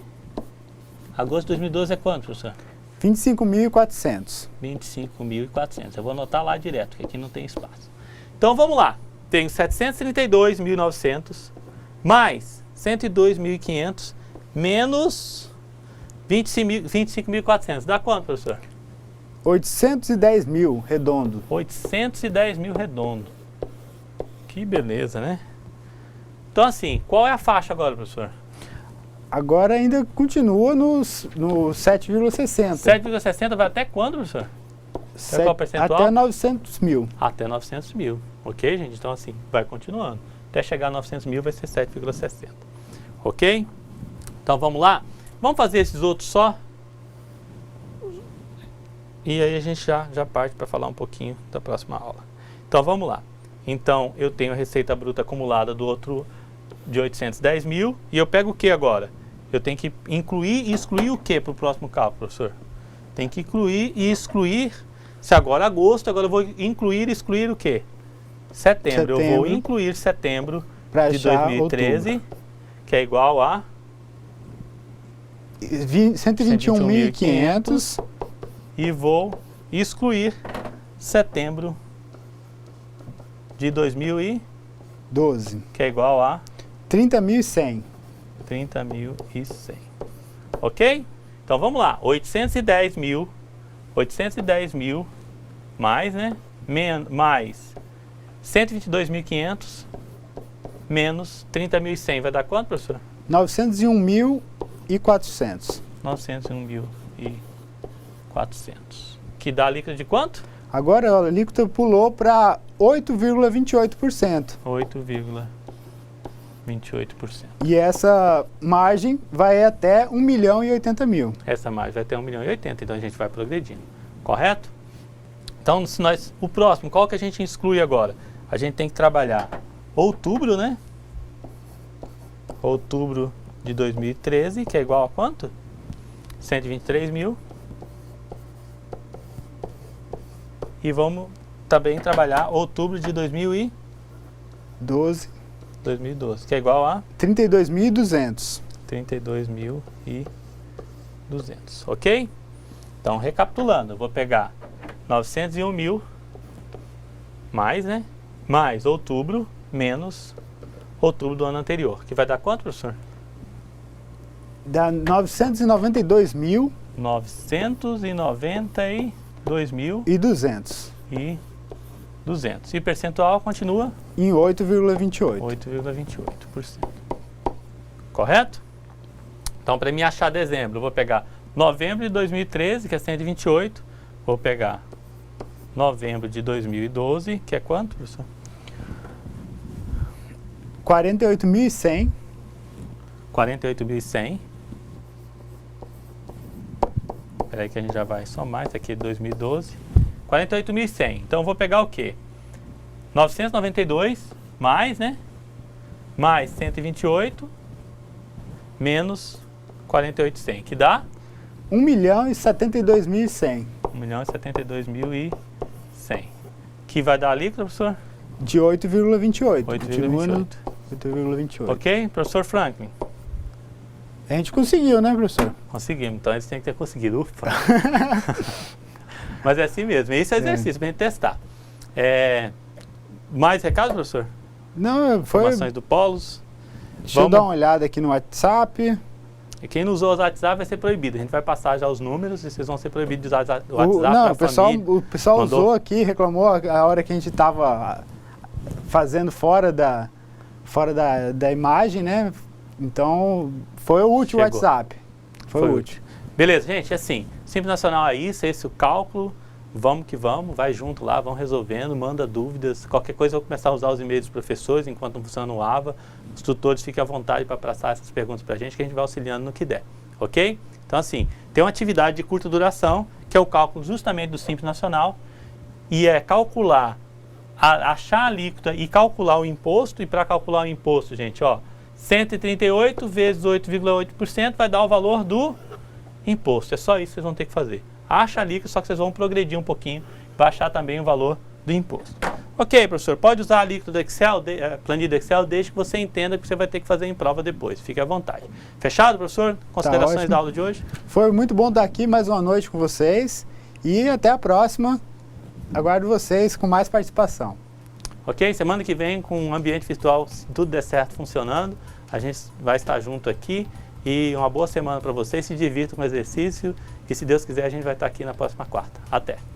Agosto de 2012 é quanto, professor? 25.400. 25.400. Eu vou anotar lá direto, porque aqui não tem espaço. Então vamos lá. Tenho 732.900 mais 102.500 menos 25.400. Dá quanto, professor? 810 mil, redondo. 810 mil redondo. Que beleza, né? Então, assim, qual é a faixa agora, professor? Agora ainda continua no 7,60. 7,60 vai até quando, professor? Até qual percentual? Até 900 mil. Até 900 mil. Ok, gente? Então, assim, vai continuando. Até chegar a 900 mil vai ser 7,60. Ok? Então, vamos lá? Vamos fazer esses outros só? E aí a gente já parte para falar um pouquinho da próxima aula. Então, vamos lá. Então, eu tenho a receita bruta acumulada do outro de 810 mil. E eu pego o que agora? Eu tenho que incluir e excluir o que para o próximo cálculo, professor? Tem que incluir e excluir. Se agora é agosto, agora eu vou incluir e excluir o que? Setembro. Eu vou incluir setembro de 2013, outubro, que é igual a 121.500. E vou excluir setembro de 2012, que é igual a 30.100. 30.100. Ok? Então vamos lá. 810 mil mais, né? Mais 122.500 menos 30.100. Vai dar quanto, professor? 901.400. 901.400. Que dá a líquida de quanto? Agora a alíquota pulou para 8,28%. 8,28%. E essa margem vai até 1.080.000. Essa margem vai até 1.080.000, então a gente vai progredindo. Correto? Então, se o próximo, qual que a gente exclui agora? A gente tem que trabalhar outubro, né? Outubro de 2013, que é igual a quanto? 123 mil. E vamos também trabalhar outubro de 2012, que é igual a 32.200. 32.200, ok? Então, recapitulando, eu vou pegar 901 mil mais, né? Mais outubro menos outubro do ano anterior, que vai dar quanto, professor? Dá 992 mil. 992.200. E 200. E percentual continua? Em 8,28. 8,28%. Correto? Então, para me achar dezembro, eu vou pegar novembro de 2013, que é 128. Vou pegar novembro de 2012, que é quanto, professor? 48.100. 48.100. Espera aí que a gente já vai somar. Isso aqui é 2012. 48.100. Então, eu vou pegar o quê? 992 mais, né? Mais 128 menos 48.100, que dá? 1.072.100. 1.072.100. Que vai dar a líquida, professor? De 8,28. 8,28. Ok? Professor Franklin. A gente conseguiu, né, professor? Conseguimos. Então, eles têm que ter conseguido. Ufa. Mas é assim mesmo. Esse é exercício para a gente testar. Mais recado, professor? Não, foi... Informações do Polos. Deixa eu dar uma olhada aqui no WhatsApp. E quem não usou o WhatsApp vai ser proibido. A gente vai passar já os números e vocês vão ser proibidos de usar o WhatsApp. Não, o pessoal usou aqui, reclamou a hora que a gente estava fazendo fora da imagem, né? Então, foi útil o WhatsApp. Foi útil. Beleza, gente, assim, Simples Nacional é isso, esse é o cálculo. Vamos que vamos, vai junto lá, vão resolvendo, manda dúvidas. Qualquer coisa eu vou começar a usar os e-mails dos professores enquanto não funciona o AVA. Os tutores fiquem à vontade para passar essas perguntas para a gente, que a gente vai auxiliando no que der, ok? Então, assim, tem uma atividade de curta duração, que é o cálculo justamente do Simples Nacional, e é calcular, achar a alíquota e calcular o imposto. E para calcular o imposto, gente, ó, 138 vezes 8,8% vai dar o valor do imposto. É só isso que vocês vão ter que fazer. Acha a alíquota, só que vocês vão progredir um pouquinho para achar também o valor do imposto. Ok, professor, pode usar a alíquota do Excel, planilha do Excel, desde que você entenda que você vai ter que fazer em prova depois. Fique à vontade. Fechado, professor? Considerações da aula de hoje? Foi muito bom estar aqui mais uma noite com vocês e até a próxima. Aguardo vocês com mais participação. Ok, semana que vem com um ambiente virtual, se tudo der certo, funcionando, a gente vai estar junto aqui E uma boa semana para vocês, se divirtam com o exercício e se Deus quiser a gente vai estar aqui na próxima quarta. Até!